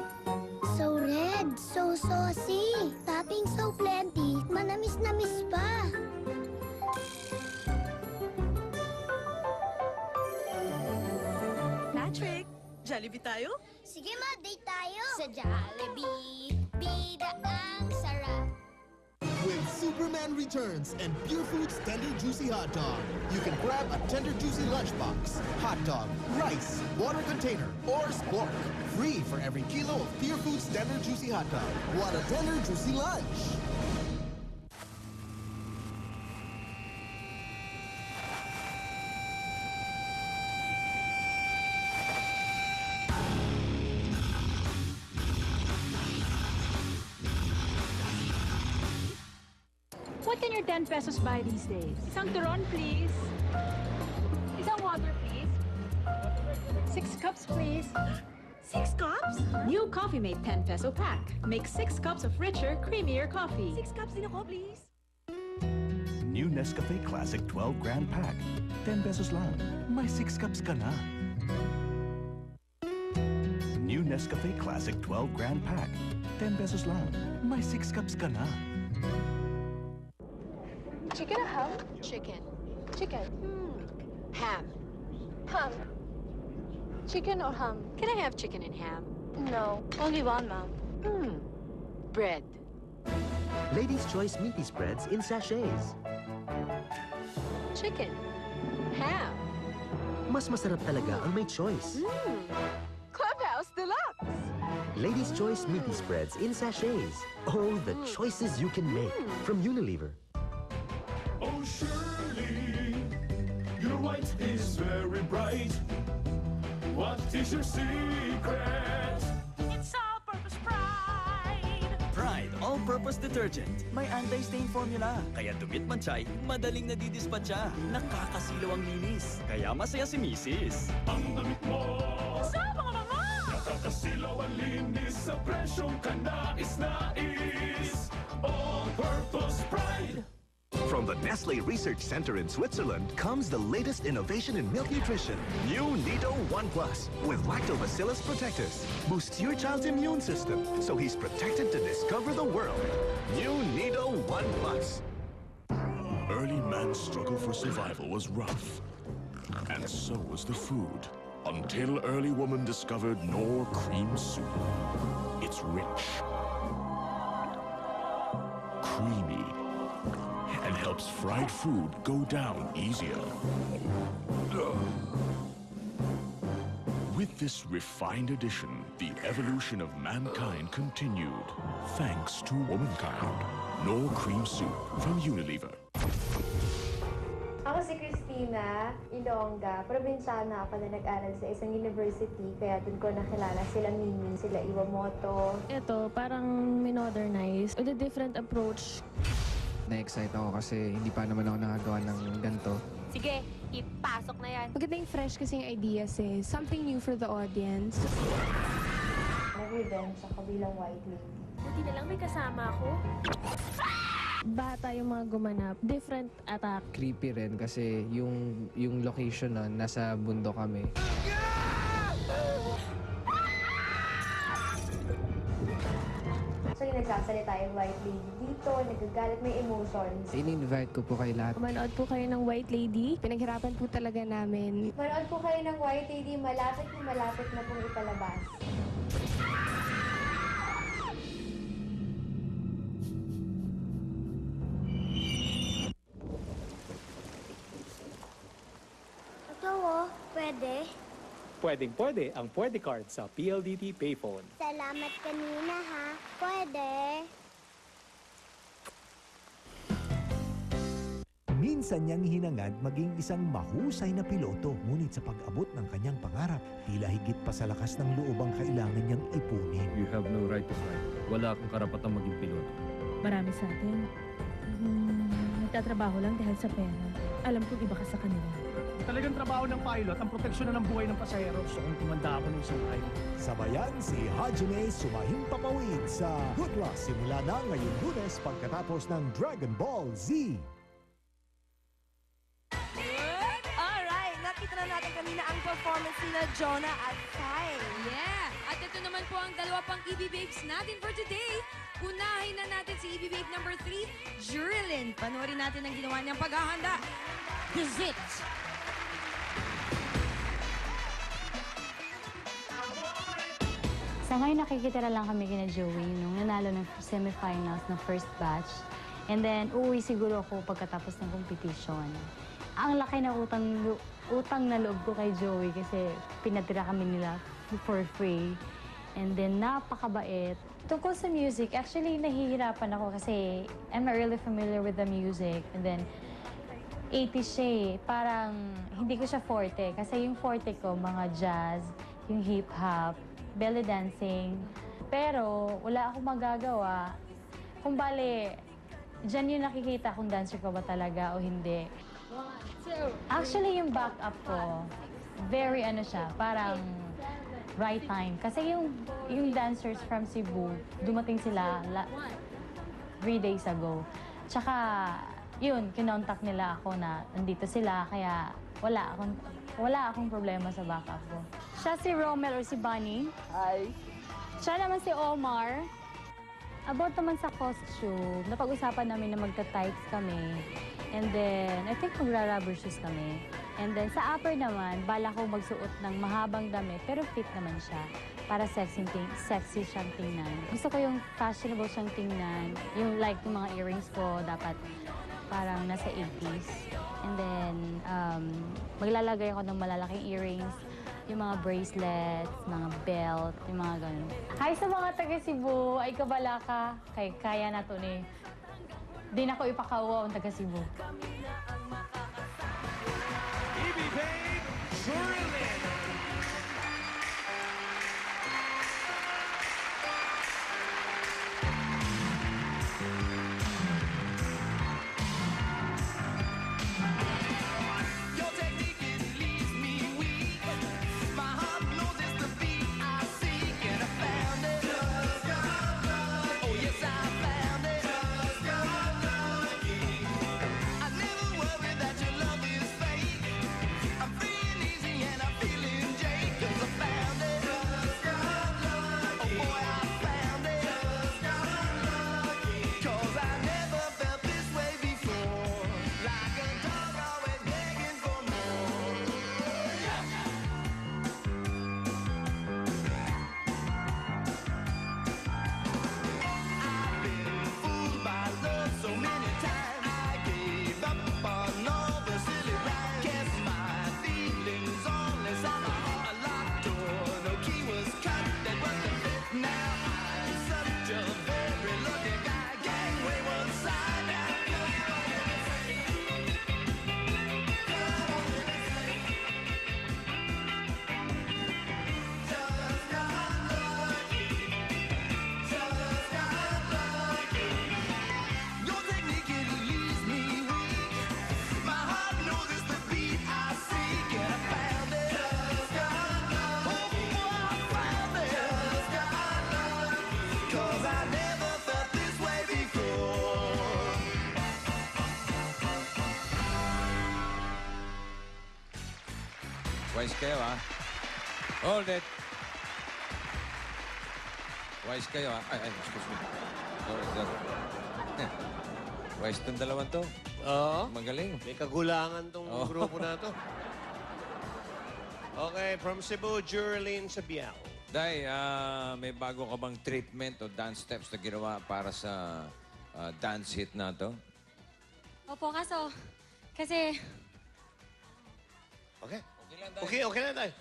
so red, so saucy, topping so plenty, manamis-namis pa. Patrick, Jollibee tayo? Sige ma, date tayo. Sa Jollibee, bida ang sarap. With Superman Returns and Pure Foods Tender Juicy Hot Dog, you can grab a Tender Juicy lunchbox, hot dog, rice, water container, or spork. Free for every kilo of Pure Foods Tender Juicy Hot Dog. What a Tender Juicy lunch! What can your 10 pesos buy these days? Isang turon, please. Isang water, please. 6 cups, please. 6 cups? New Coffee Mate 10 peso pack. Make 6 cups of richer, creamier coffee. 6 cups din ako, please. New Nescafe Classic 12-gram pack. 10 pesos lang. May 6 cups ka na. New Nescafe Classic 12-gram pack. 10 pesos lang. May 6 cups ka na. Chicken or ham? Chicken. Chicken. Ham. Ham. Chicken or ham? Can I have chicken and ham? No. Only one, ma'am. Bread. Ladies' Choice Meaty Spreads in sachets. Chicken. Ham. Mas masarap talaga ang may choice. Clubhouse Deluxe. Ladies' Choice Meaty Spreads in sachets. Oh, the choices you can make from Unilever. Oh, Shirley, your white is very bright. What is your secret? It's all-purpose Pride! Pride all-purpose detergent. May anti-stain formula, kaya dumit man chay, madaling nadidispatcha. Nakakasilaw ang linis, kaya masaya si Mrs. Ang damit mo, Sa mga mama! nakakasilaw ang linis sa presyong kanais-nais. All-purpose Pride. From the Nestle Research Center in Switzerland comes the latest innovation in milk nutrition. New Nido 1 Plus with Lactobacillus Protectus. Boosts your child's immune system so he's protected to discover the world. New Nido 1 Plus. Early man's struggle for survival was rough. And so was the food. Until early woman discovered Knorr Cream Soup. It's rich, creamy, and helps fried food go down easier. With this refined edition, the evolution of mankind continued, thanks to womankind. Knorr Cream Soup from Unilever. Ako si Christina Ilongga. Probinsyana ako na nag-aral sa isang university, kaya dun ko nakilala sila Mimi, sila Iwamoto. Ito, parang minodernize with a different approach. Na-excite ako kasi hindi pa naman ako nakagawa ng ganito. Sige, ipasok na yan. Magandang fresh kasing ideas eh. Something new for the audience. Nag-revenge ako bilang white lady. Buti na lang may kasama ako. Bata yung mga gumanap. Different attack. Creepy rin kasi yung location nun, nasa bundok kami. So yung nagsasalita yung white lady dito, nagagalit, may emotions. In-invite ko po kay lahat. Manood po kayo ng White Lady. Pinaghirapan po talaga namin. Manood po kayo ng white lady, malapit na pong ipalabas. Ito oh, pwede. Pwedeng-pwede ang Pwede Card sa PLDT Payphone. Salamat kanina ha. Pwede. Minsan niyang hinangad maging isang mahusay na piloto, ngunit sa pag-abot ng kanyang pangarap, tila higit pa sa lakas ng loob ang kailangan niyang ipunin. You have no right to fly. Wala akong karapatang maging piloto. Marami sa atin. Nagtatrabaho lang dahil sa pera. Alam kong iba ka sa kanila. Talagang trabaho ng pilot ang proteksyon ng buhay ng pasahero. So kung tumanda ako ng isang pilot. Sabayan si Hajime Sumahimpapawid sa Good Luck simula na ngayong Lunes pagkatapos ng Dragon Ball Z. Alright, nakita Nakita na natin kanina ang performance nila Jonah at Kai. Yeah! At ito naman po ang dalawa pang EB Babes natin for today. Unahin na natin si EB Babe number 3, Jerilyn. Panoorin natin ang ginawa niyang paghahanda. Visit! Sa ngayon, nakikitira lang kami kina Joey nung nanalo ng semifinals ng first batch. And then, uuwi siguro ako pagkatapos ng competition. Ang laki na utang na loob ko kay Joey kasi pinatira kami nila for free. And then, napakabait. Tungkol sa music, actually, nahihirapan ako kasi I'm not really familiar with the music. And then, 80s siya eh. Parang hindi ko siya forte. Kasi yung forte ko, mga jazz, yung hip-hop, belly dancing. Pero wala akong magagawa. Kung bale, dyan yung nakikita kung dancer ko ba talaga o hindi. Actually, yung backup ko, very ano siya, parang right time. Kasi yung dancers from Cebu, dumating sila 3 days ago. Tsaka, yun, kinontak nila ako na nandito sila, kaya wala akong problema sa backup ko. Siya si Romel or si Bunny. Hi. Siya naman si Omar. About naman sa costume, napag-usapan namin na magta-tights kami. And then, I think magra-rubber shoes kami. And then, sa upper naman, bala ko magsuot ng mahabang damit, pero fit naman siya. Para sexy siyang tingnan. Gusto ko yung fashionable siyang tingnan. Yung like yung mga earrings ko, dapat parang nasa 80s. And then, maglalagay ako ng malalaking earrings, yung mga bracelets, mga belt, yung mga ganun. Hi sa mga taga-Cebu, ay kabala ka. Kaya na to ni. Di na ko ipakauwa ang taga-Cebu. EB Babe, Jerilyn. Wise kayo, ha? Hold it. Wise kayo, ha? Ay, excuse me. Sorry, sir. Wise tong dalawang to. Oo. Magaling. May kagulangan tong grupo na to. Okay, from Cebu, Jerilyn Sabiao. Day, may bago ka bang treatment o dance steps na ginawa para sa dance hit na to? Opo, kasi Okay. Okay na tayo.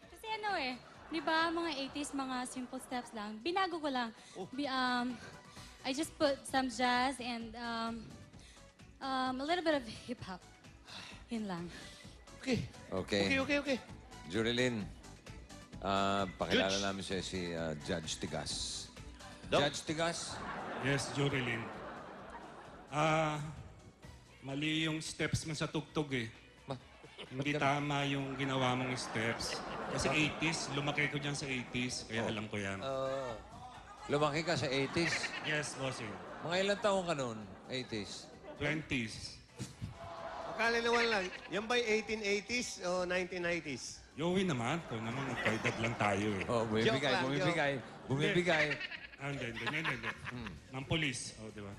Kasi ano eh, di ba mga 80s, mga simple steps lang. Binago ko lang. I just put some jazz and a little bit of hip-hop. Yun lang. Okay. Okay. Jerilyn, pakilala namin siya si Judge Tigas. Judge Tigas? Yes, Jerilyn. Mali yung steps mo sa tugtog eh. Hindi tama yung ginawa mong steps. Kasi 80s, lumaki ko dyan sa 80s, kaya alam ko yan. Lumaki ka sa 80s? Yes, bossing. Mga ilang taon ka noon, 80s? 20s. Kalinawan lang, yan ba'y 1880s o 1990s? Joey naman. Ito naman, magkaedad lang tayo eh. Oh, Joke lang, bumibigay. Hindi. Ng polis. O, di ba?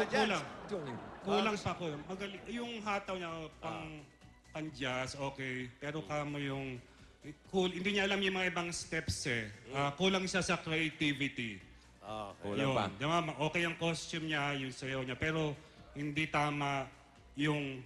Judge. Kulang pa ko. Magaling. Yung hataw niya, pang-jazz, okay. Pero kamo yung cool. Hindi niya alam yung mga ibang steps eh. Kulang siya sa creativity. Kulang pa. Di ba? Okay ang costume niya, yung sayaw niya. Pero hindi tama yung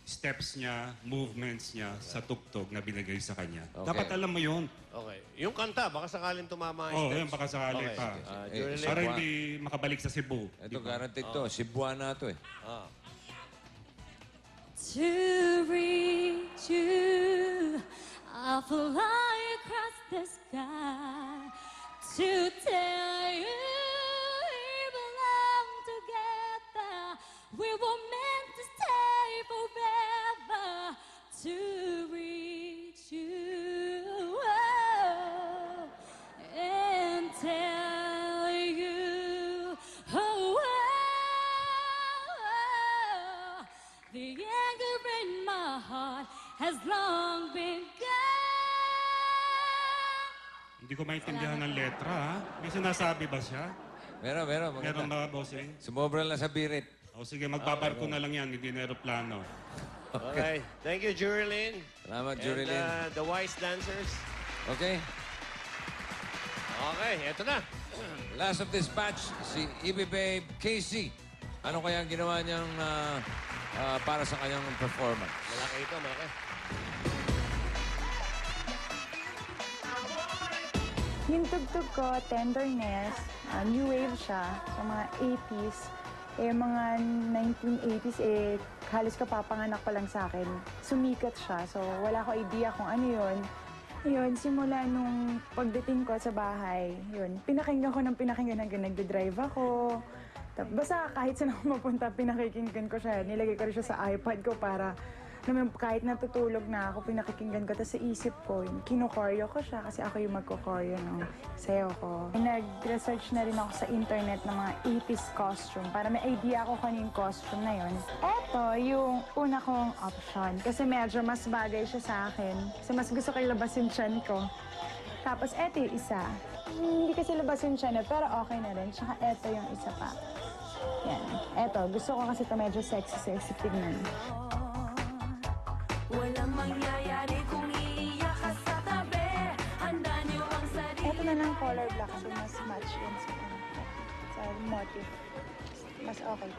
steps niya, movements niya sa tugtog na binigay sa kanya. Okay. Dapat alam mo yun. Okay. Yung kanta, baka sakaling tumama Oo, steps. yun, baka sakali Okay, pa. sige. Jurilyn. Para hindi makabalik sa Cebu. Ito, guaranteed to. Cebuana to eh. To reach you, I'll fly across the sky to tell you we belong together. We were meant to stay forever. To reach you and tell you the anger in my heart has long been gone. Hindi ko maintindihan ng letra, ha? May sinasabi ba siya? Meron. Meron ba, bossing? Sumobra lang sa birit. O sige, magbabarko na lang yan, hindi na aeroplano. Okay. Thank you, Jurilyn. Salamat, And, Jurilyn. the wise dancers. Okay. Okay, eto na. Last of this batch, si Ibi Babe Casey. Ano kaya ang ginawa niyang para sa kanyang performance? Malaki ito, malaki. Yung tugtog ko, Tenderness, new wave siya, sa mga 80s. Mga 1980s, halos kapapanganak pa lang sa akin. Sumikat siya, so wala ko idea kung ano yun. Yun, simula nung pagdating ko sa bahay, yun, pinakinggan ko hanggang nagde-drive ako. Basta kahit saan ako mapunta, pinakikinggan ko siya. Nilagay ko rin siya sa iPad ko para kahit natutulog na ako, pinakikinggan ko. Tapos sa isip ko, kino-choreo ko siya kasi ako yung magko-choreo ng sayo ko. Nag-research na rin ako sa internet ng mga 80s costume para may idea ako kung ano yung costume na yun. Eto yung una kong option kasi medyo mas bagay siya sa akin. Kasi mas gusto ko ilabas yung tiyan ko. Tapos eto yung isa. Hindi kasi labas yung tiyan pero okay na rin. Tsaka eto yung isa pa. Yan. Eto, gusto ko kasi ito medyo sexy tignan. Walang mangyayari kung iiyak ka sa tabi. Handa niyo ang sarili. Ito na lang color black kasi mas match yun sa motif. Mas okay.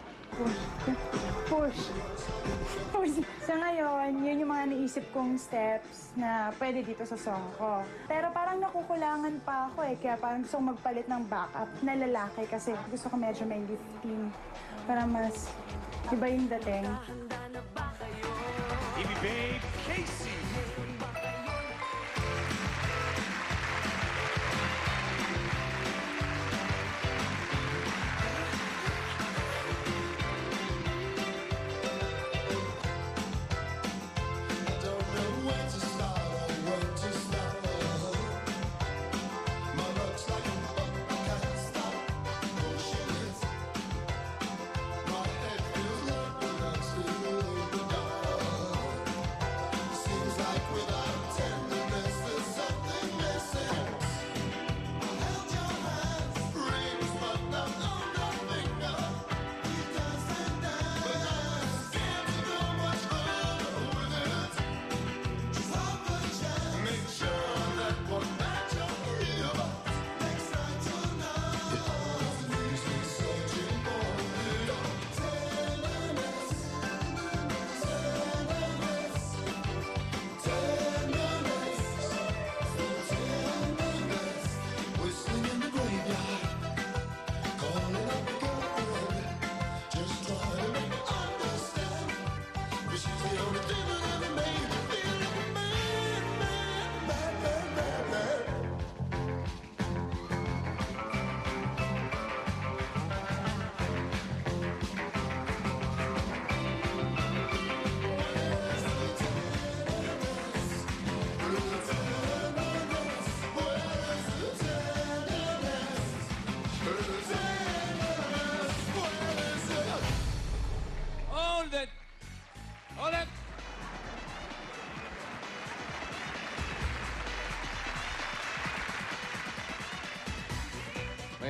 Push. Sa ngayon, yun yung mga naisip kong steps na pwede dito sa song ko. Pero parang nakukulangan pa ako kaya parang gusto kong magpalit ng backup na lalaki kasi gusto ko medyo may lifting para mas iba yung dating. Ibi Babe Casey.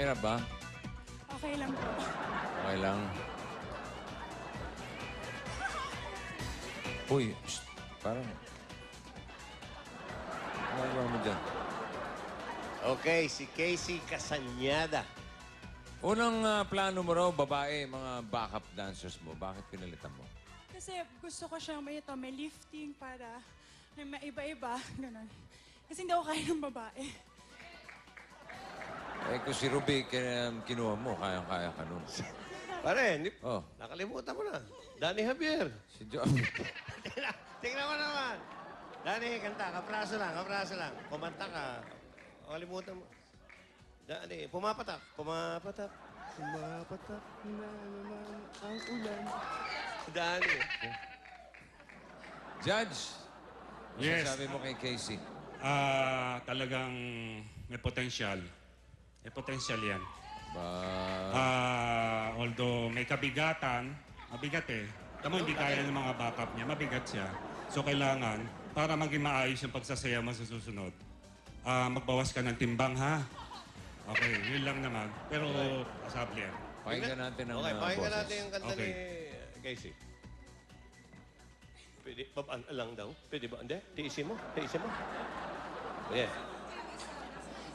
Mahirap ba? Okay lang po. Okay lang. Uy, shh, parang... Ano mo dyan? Okay, si Casey Casanyada. Unang plano mo raw, babae, mga backup dancers mo. Bakit pinalitan mo? Kasi gusto ko siyang may lifting para may iba-iba. Ganun. Kasi hindi ako kaya ng babae. Eh, kung si Ruby kinuha mo, kayang-kaya ka nun. Pare, Oh. nakalimutan mo na. Danny Javier. Si Jo... Tingnan mo naman. Danny, kanta. Kapraso lang. Kumanta ka. Kalimutan mo. Danny, pumapatak. Pumapatak na naman ang ulan. Danny. Judge, Yes. sabi mo kay Casey. Talagang may potensyal. May potensyal yan. Although may kabigatan, mabigat eh. Tamo, hindi kaya ng mga backup niya, mabigat siya. So kailangan, para maging maayos yung pagsasaya mo sa susunod, magbawas ka ng timbang, ha? Okay, yun lang naman. Pero asable yan. Pakinggan natin ang Okay, pakinggan boses. natin yung kanta Okay. ni Casey. Pwede, babaan lang daw. Pwede ba? Hindi, tiisin mo. Yeah.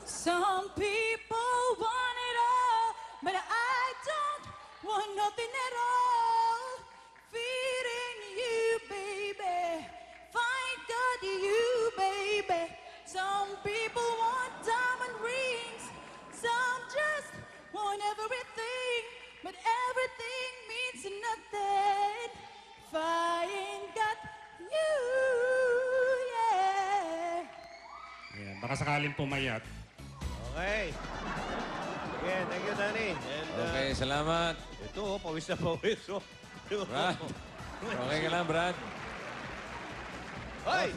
Some people want it all, but I don't want nothing at all. Feeding you, baby. Find God, you, baby. Some people want diamond rings. Some just want everything, but everything means nothing. If I ain't got you, yeah. Yeah, baka sakaling pumayat. Okay. Sige, thank you, Danny. And, Okay, salamat. Ito, pawis na pawis. Oh. Brad. Okay ka lang, Brad. Hoy!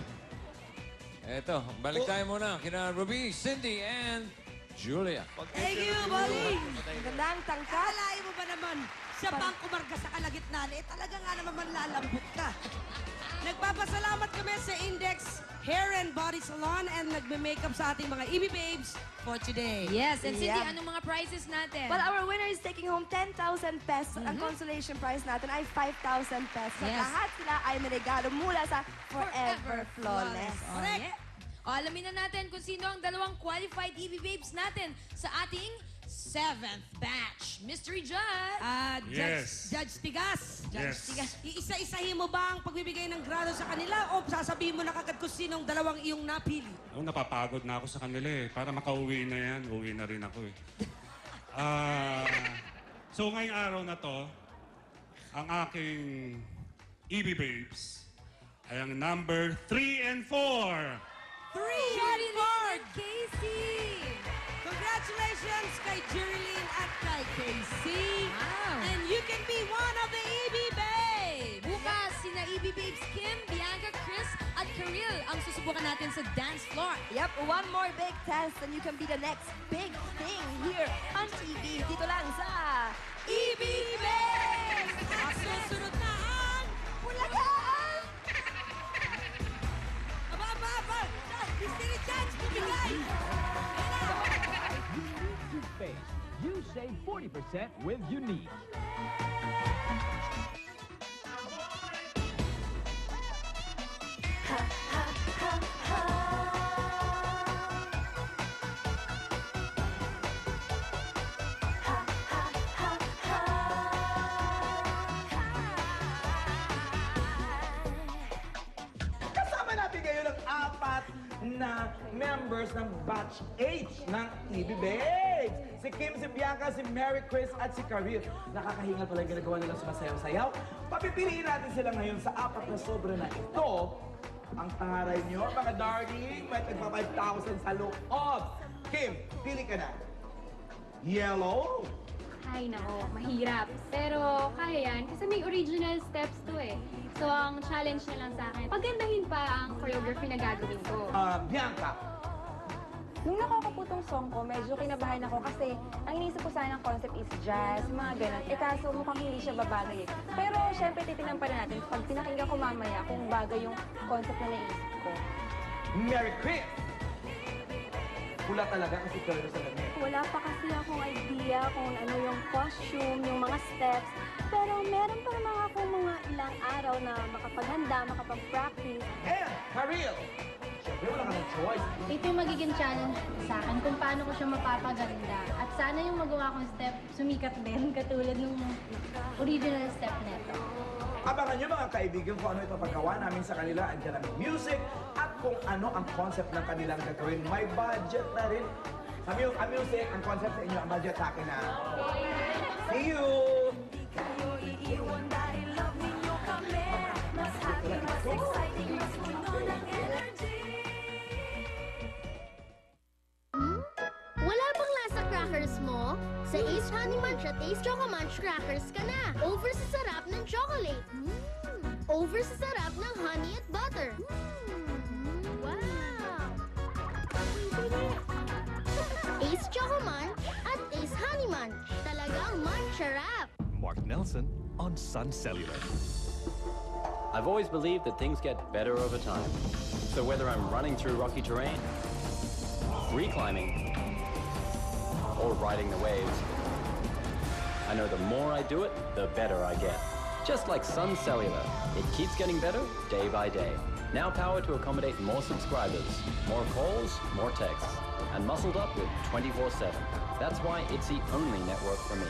Eto, balik tayo muna kina Ruby, Cindy, and Julia. Thank you, buddy! Magandang tangka. Alayin mo ba naman, siya pang kumarga sa kalagitnaan, eh talaga nga naman manlalambot ka. Nagpapasalamat kami sa Index Hair and Body Salon and nagme-makeup sa ating mga EB Babes for today. Yes, and Cindy, Yeah. anong mga prizes natin? Well, our winner is taking home 10,000 pesos. Ang consolation prize natin ay 5,000 pesos. At Yes. lahat sila ay may regalo mula sa Forever Flawless. Correct. O, alamin na natin kung sino ang dalawang qualified EB Babes natin sa ating 7th batch. Mystery Judge. Yes. Judge Tigas. Judge Yes. Tigas. Iisa-isahin mo ba ang pagbibigay ng grado sa kanila o sasabihin mo na kagad kung sinong dalawang iyong napili? Oh, napapagod na ako sa kanila eh. Para makauwi na yan, uwi na rin ako eh. So ngayong araw na to, ang aking EB Babes ay ang number 3 and 4. 3 and 4, Casey! Congratulations kay Jerlyn at kay Casey. Wow. And you can be one of the EB Babes. Bukas, sina EB Babes Kim, Bianca, Chris, at Karil ang susubukan natin sa dance floor. Yep, one more big test and you can be the next big thing here on TV. Dito lang sa EB Babes! At susunod na ang Bulagaan! Aba! Mystery Judge, bumigay! Toothpaste. You save 40% with Unique. Kasama natin ngayon ang 4 na members ng Batch H ng EB Babes. Si Kim, si Bianca, si Mary Chris, at si Karil. Nakakahingal pala yung ginagawa nila sumasayaw-sayaw. Papipiliin natin sila ngayon sa 4 na sobra na ito. Ang pangaray nyo, mga darling, may tagpa 5,000 sa loob. Kim, pili ka na. Yellow. Ay, nako, mahirap. Pero kaya yan, kasi may original steps to eh. So, ang challenge na lang sa akin, pagandahin pa ang choreography na gagawin ko. Bianca. Nung nakakaputong song ko, medyo kinabahan ako kasi ang iniisip ko sana ng concept is jazz, mga ganun. Eh kaso mukhang hindi siya babagay. Pero syempre titignan pa rin natin pag pinakinggan ko mamaya kung bagay yung concept na naisip ko. Mary Chris. Pula talaga kasi color sa lamig. wala pa kasi akong idea kung ano yung costume, yung mga steps. Pero meron pa naman akong mga ilang araw na makapaghanda, makapag-practice. And, Karil! Siyempre, wala ka ng choice. Ito yung magiging challenge sa akin kung paano ko siya mapapaganda. At sana yung magawa kong step sumikat din katulad ng original step neto. Abangan nyo mga kaibigan kung ano ipapagawa namin sa kanila. Andiyan ang music at kung ano ang concept ng kanilang gagawin. May budget na rin. Ang music, ang concept sa inyo, ang budget sa akin na. See you! Kayo iiwan dahil love ninyo kami. Mas happy, mas exciting, mas puno ng energy. Wala bang lasa crackers mo? Sa Ace Honey Munch at Ace Choco Munch Crackers ka na. Over sa sarap ng chocolate. Over sa sarap ng honey at butter. Wow! Ace Choco Munch at Ace Honey Munch. Talagang munch-sarap. Mark Nelson on Sun Cellular. I've always believed that things get better over time. So whether I'm running through rocky terrain, free climbing, or riding the waves, I know the more I do it, the better I get. Just like Sun Cellular, it keeps getting better day by day. Now powered to accommodate more subscribers, more calls, more texts, and muscled up with 24/7. That's why it's the only network for me.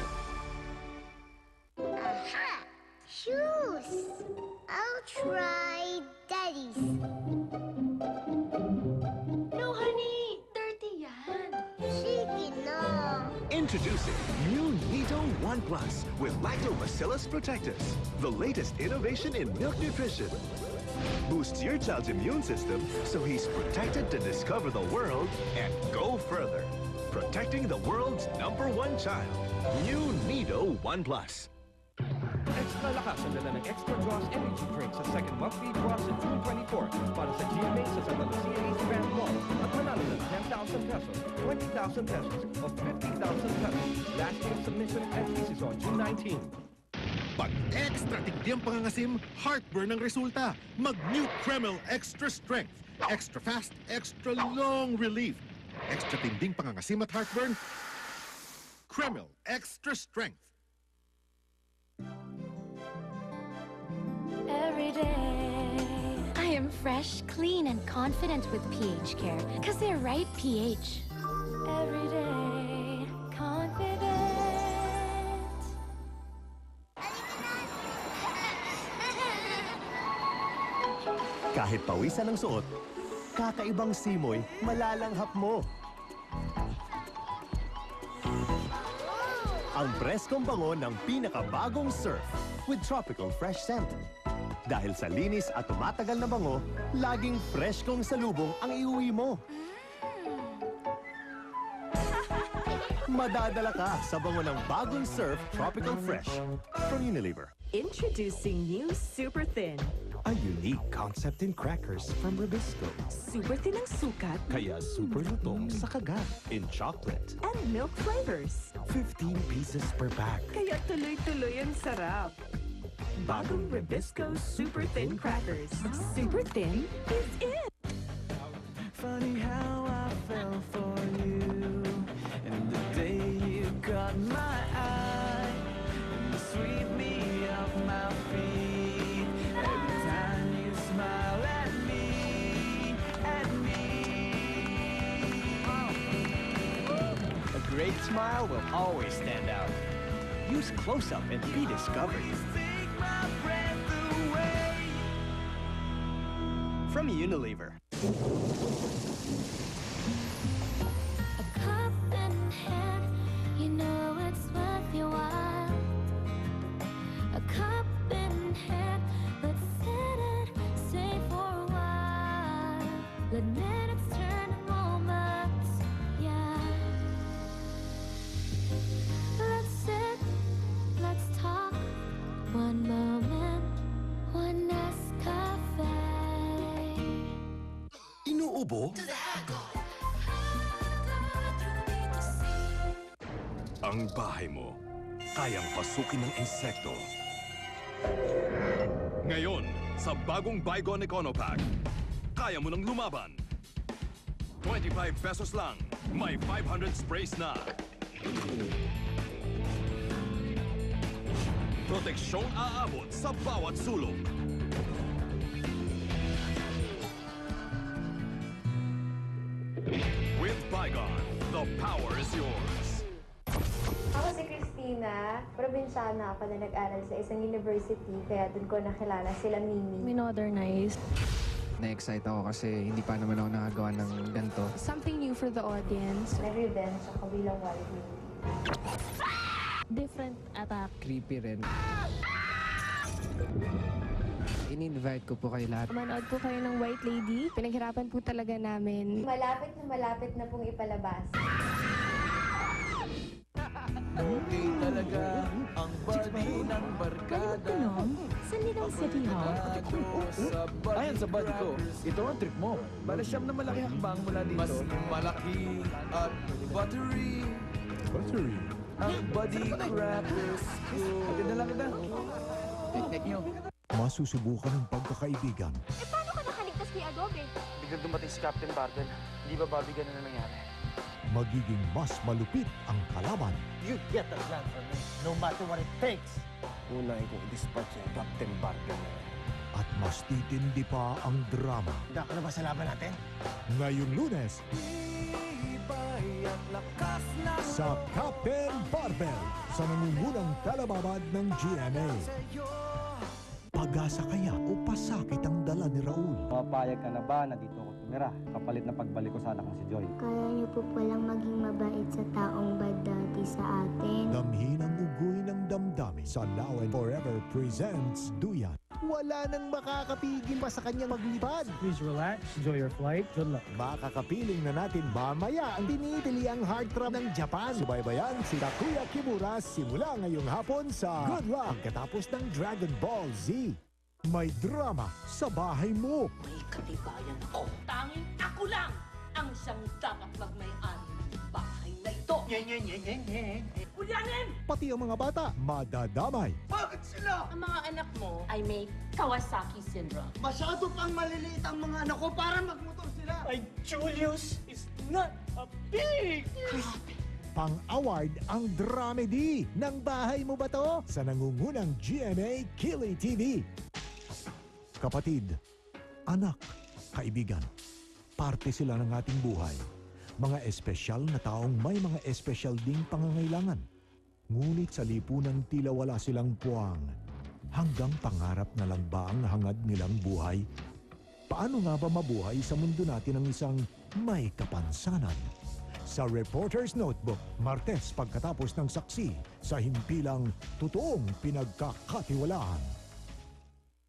Aha! Shoes! I'll try Daddy's. No, honey! Dirty yan! Sige na. Introducing new Nido One Plus with Lactobacillus Protectus, the latest innovation in milk nutrition. Boosts your child's immune system so he's protected to discover the world and go further. Protecting the world's #1 child. New Nido One Plus. Extra lakas ang dala ng Extra Draws Energy Drink sa second monthly draw sa June 24 para sa GMA sa Santa Lucia East Grand Mall at manalo ng 10,000 pesos, 20,000 pesos, o 50,000 pesos. Last day of submission and fees is on June 19. Pag extra tigdyang pangangasim, heartburn ang resulta. Mag-new Kremel Extra Strength. Extra fast, extra long relief. Extra tinding pangangasim at heartburn. Kremel Extra Strength. Every day, I am fresh, clean, and confident with pH Care, because they're right pH. Every day, confident. Kahit pawisan ng suot, kakaibang simoy, malalanghap mo. Ang preskong bango ng pinakabagong Surf with tropical fresh scent. Dahil sa linis at tumatagal na bango, laging freshkong salubong ang iuwi mo. Madadala ka sa bango ng bagong Surf Tropical Fresh from Unilever. Introducing new Super Thin. A unique concept in crackers from Rubisco. Super thin ang sukat Kaya super lutong sa kagat in chocolate. and milk flavors. 15 pieces per pack. Kaya tuloy-tuloy ang sarap. Bagong Rubisco Super Thin Crackers. Super Thin is it! Funny how I fell for you. And the day you caught my eye. And you sweep me off my feet. Every time you smile at me. A great smile will always stand out. Use Close-Up and be discovered. From Unilever. A cup in hand, you know it's worth your while. A cup in hand, let's sit and stay for a while. Let minutes turn to moments, yeah. Let's sit, let's talk. One moment, one Nescafe. Inuubo? Ang bahay mo, kayang pasukin ng insekto. Ngayon, sa bagong Baygon Econopack, kaya mo nang lumaban. 25 pesos lang, may 500 sprays na. Proteksyong aabot sa bawat sulok. With Bygone, the power is yours. Ako si Christina. Probinsyana ako na nag-aral sa isang university, kaya doon ko nakilala sila Mimi. Minodernize. Na-excite ako kasi hindi pa naman ako nakagawa ng ganito. Something new for the audience. Nag-revenge ako bilang wild lady. Different attack. Creepy rin. In-invite ko po kayo lahat. Manood po kayo ng White Lady. Pinaghirapan po talaga namin. Malapit na pong ipalabas. Buti talaga ang body ng barkada. Sa Lidong City Hall. Ayan sa body ko. Ito ang trip mo. Bala siyam na malaki hakbang mula dito. Mas malaki at buttery. Buttery? Ang body crackers ko. Pati na lang kita. Picnic nyo. Masusubukan ng pagkakaibigan. Paano ka nakaligtas kay Adobe? Biglang dumating si Captain Bardel. Hindi ba, Bobby, ganun na nangyari? Magiging mas malupit ang kalaban. You get the plan from me, no matter what it takes. Unahin kong i-dispatch yung Captain Bardel na yan. At mas titindi pa ang drama. Handa ka na ba sa laban natin? Ngayong Lunes, sa Captain Barbell, sa nangungunang talababad ng GMA. Pag-asa kaya o pasakit ang dala ni Raul? Mapayag ka na ba na dito ako tumira? Kapalit na pagbalik ko sa anak kong si Joy. Kaya niyo po palang maging mabait sa taong bad dati sa atin. Damhin ang ugoy ng damdamin sa Now and Forever presents Duyan. Wala nang makakapigil pa sa kanyang maglipad. Please relax, enjoy your flight, good luck. Makakapiling na natin mamaya ang tinitili ang heartthrob ng Japan. Subaybayan si Takuya Kimura simula ngayong hapon sa Good Luck pagkatapos ng Dragon Ball Z. May drama sa bahay mo. May katibayan ako. Tanging ako lang ang siyang dapat magmay-ari ng bahay na ito. Ulyanin! Pati ang mga bata madadamay. Bakit sila? Ang mga anak mo ay may Kawasaki syndrome. Masyado pang maliliit ang mga anak ko para magmotor sila. Ay, Julius is not a pig! Pang-award ang dramedy ng Bahay Mo Ba To? Sa nangungunang GMA Kili TV. Kapatid, anak, kaibigan, parte sila ng ating buhay. Mga espesyal na taong may mga espesyal ding pangangailangan. Ngunit sa lipunan tila wala silang puwang. Hanggang pangarap na lang ba ang hangad nilang buhay? Paano nga ba mabuhay sa mundo natin ng isang may kapansanan? Sa Reporter's Notebook, Martes pagkatapos ng saksi sa himpilang totoong pinagkakatiwalaan.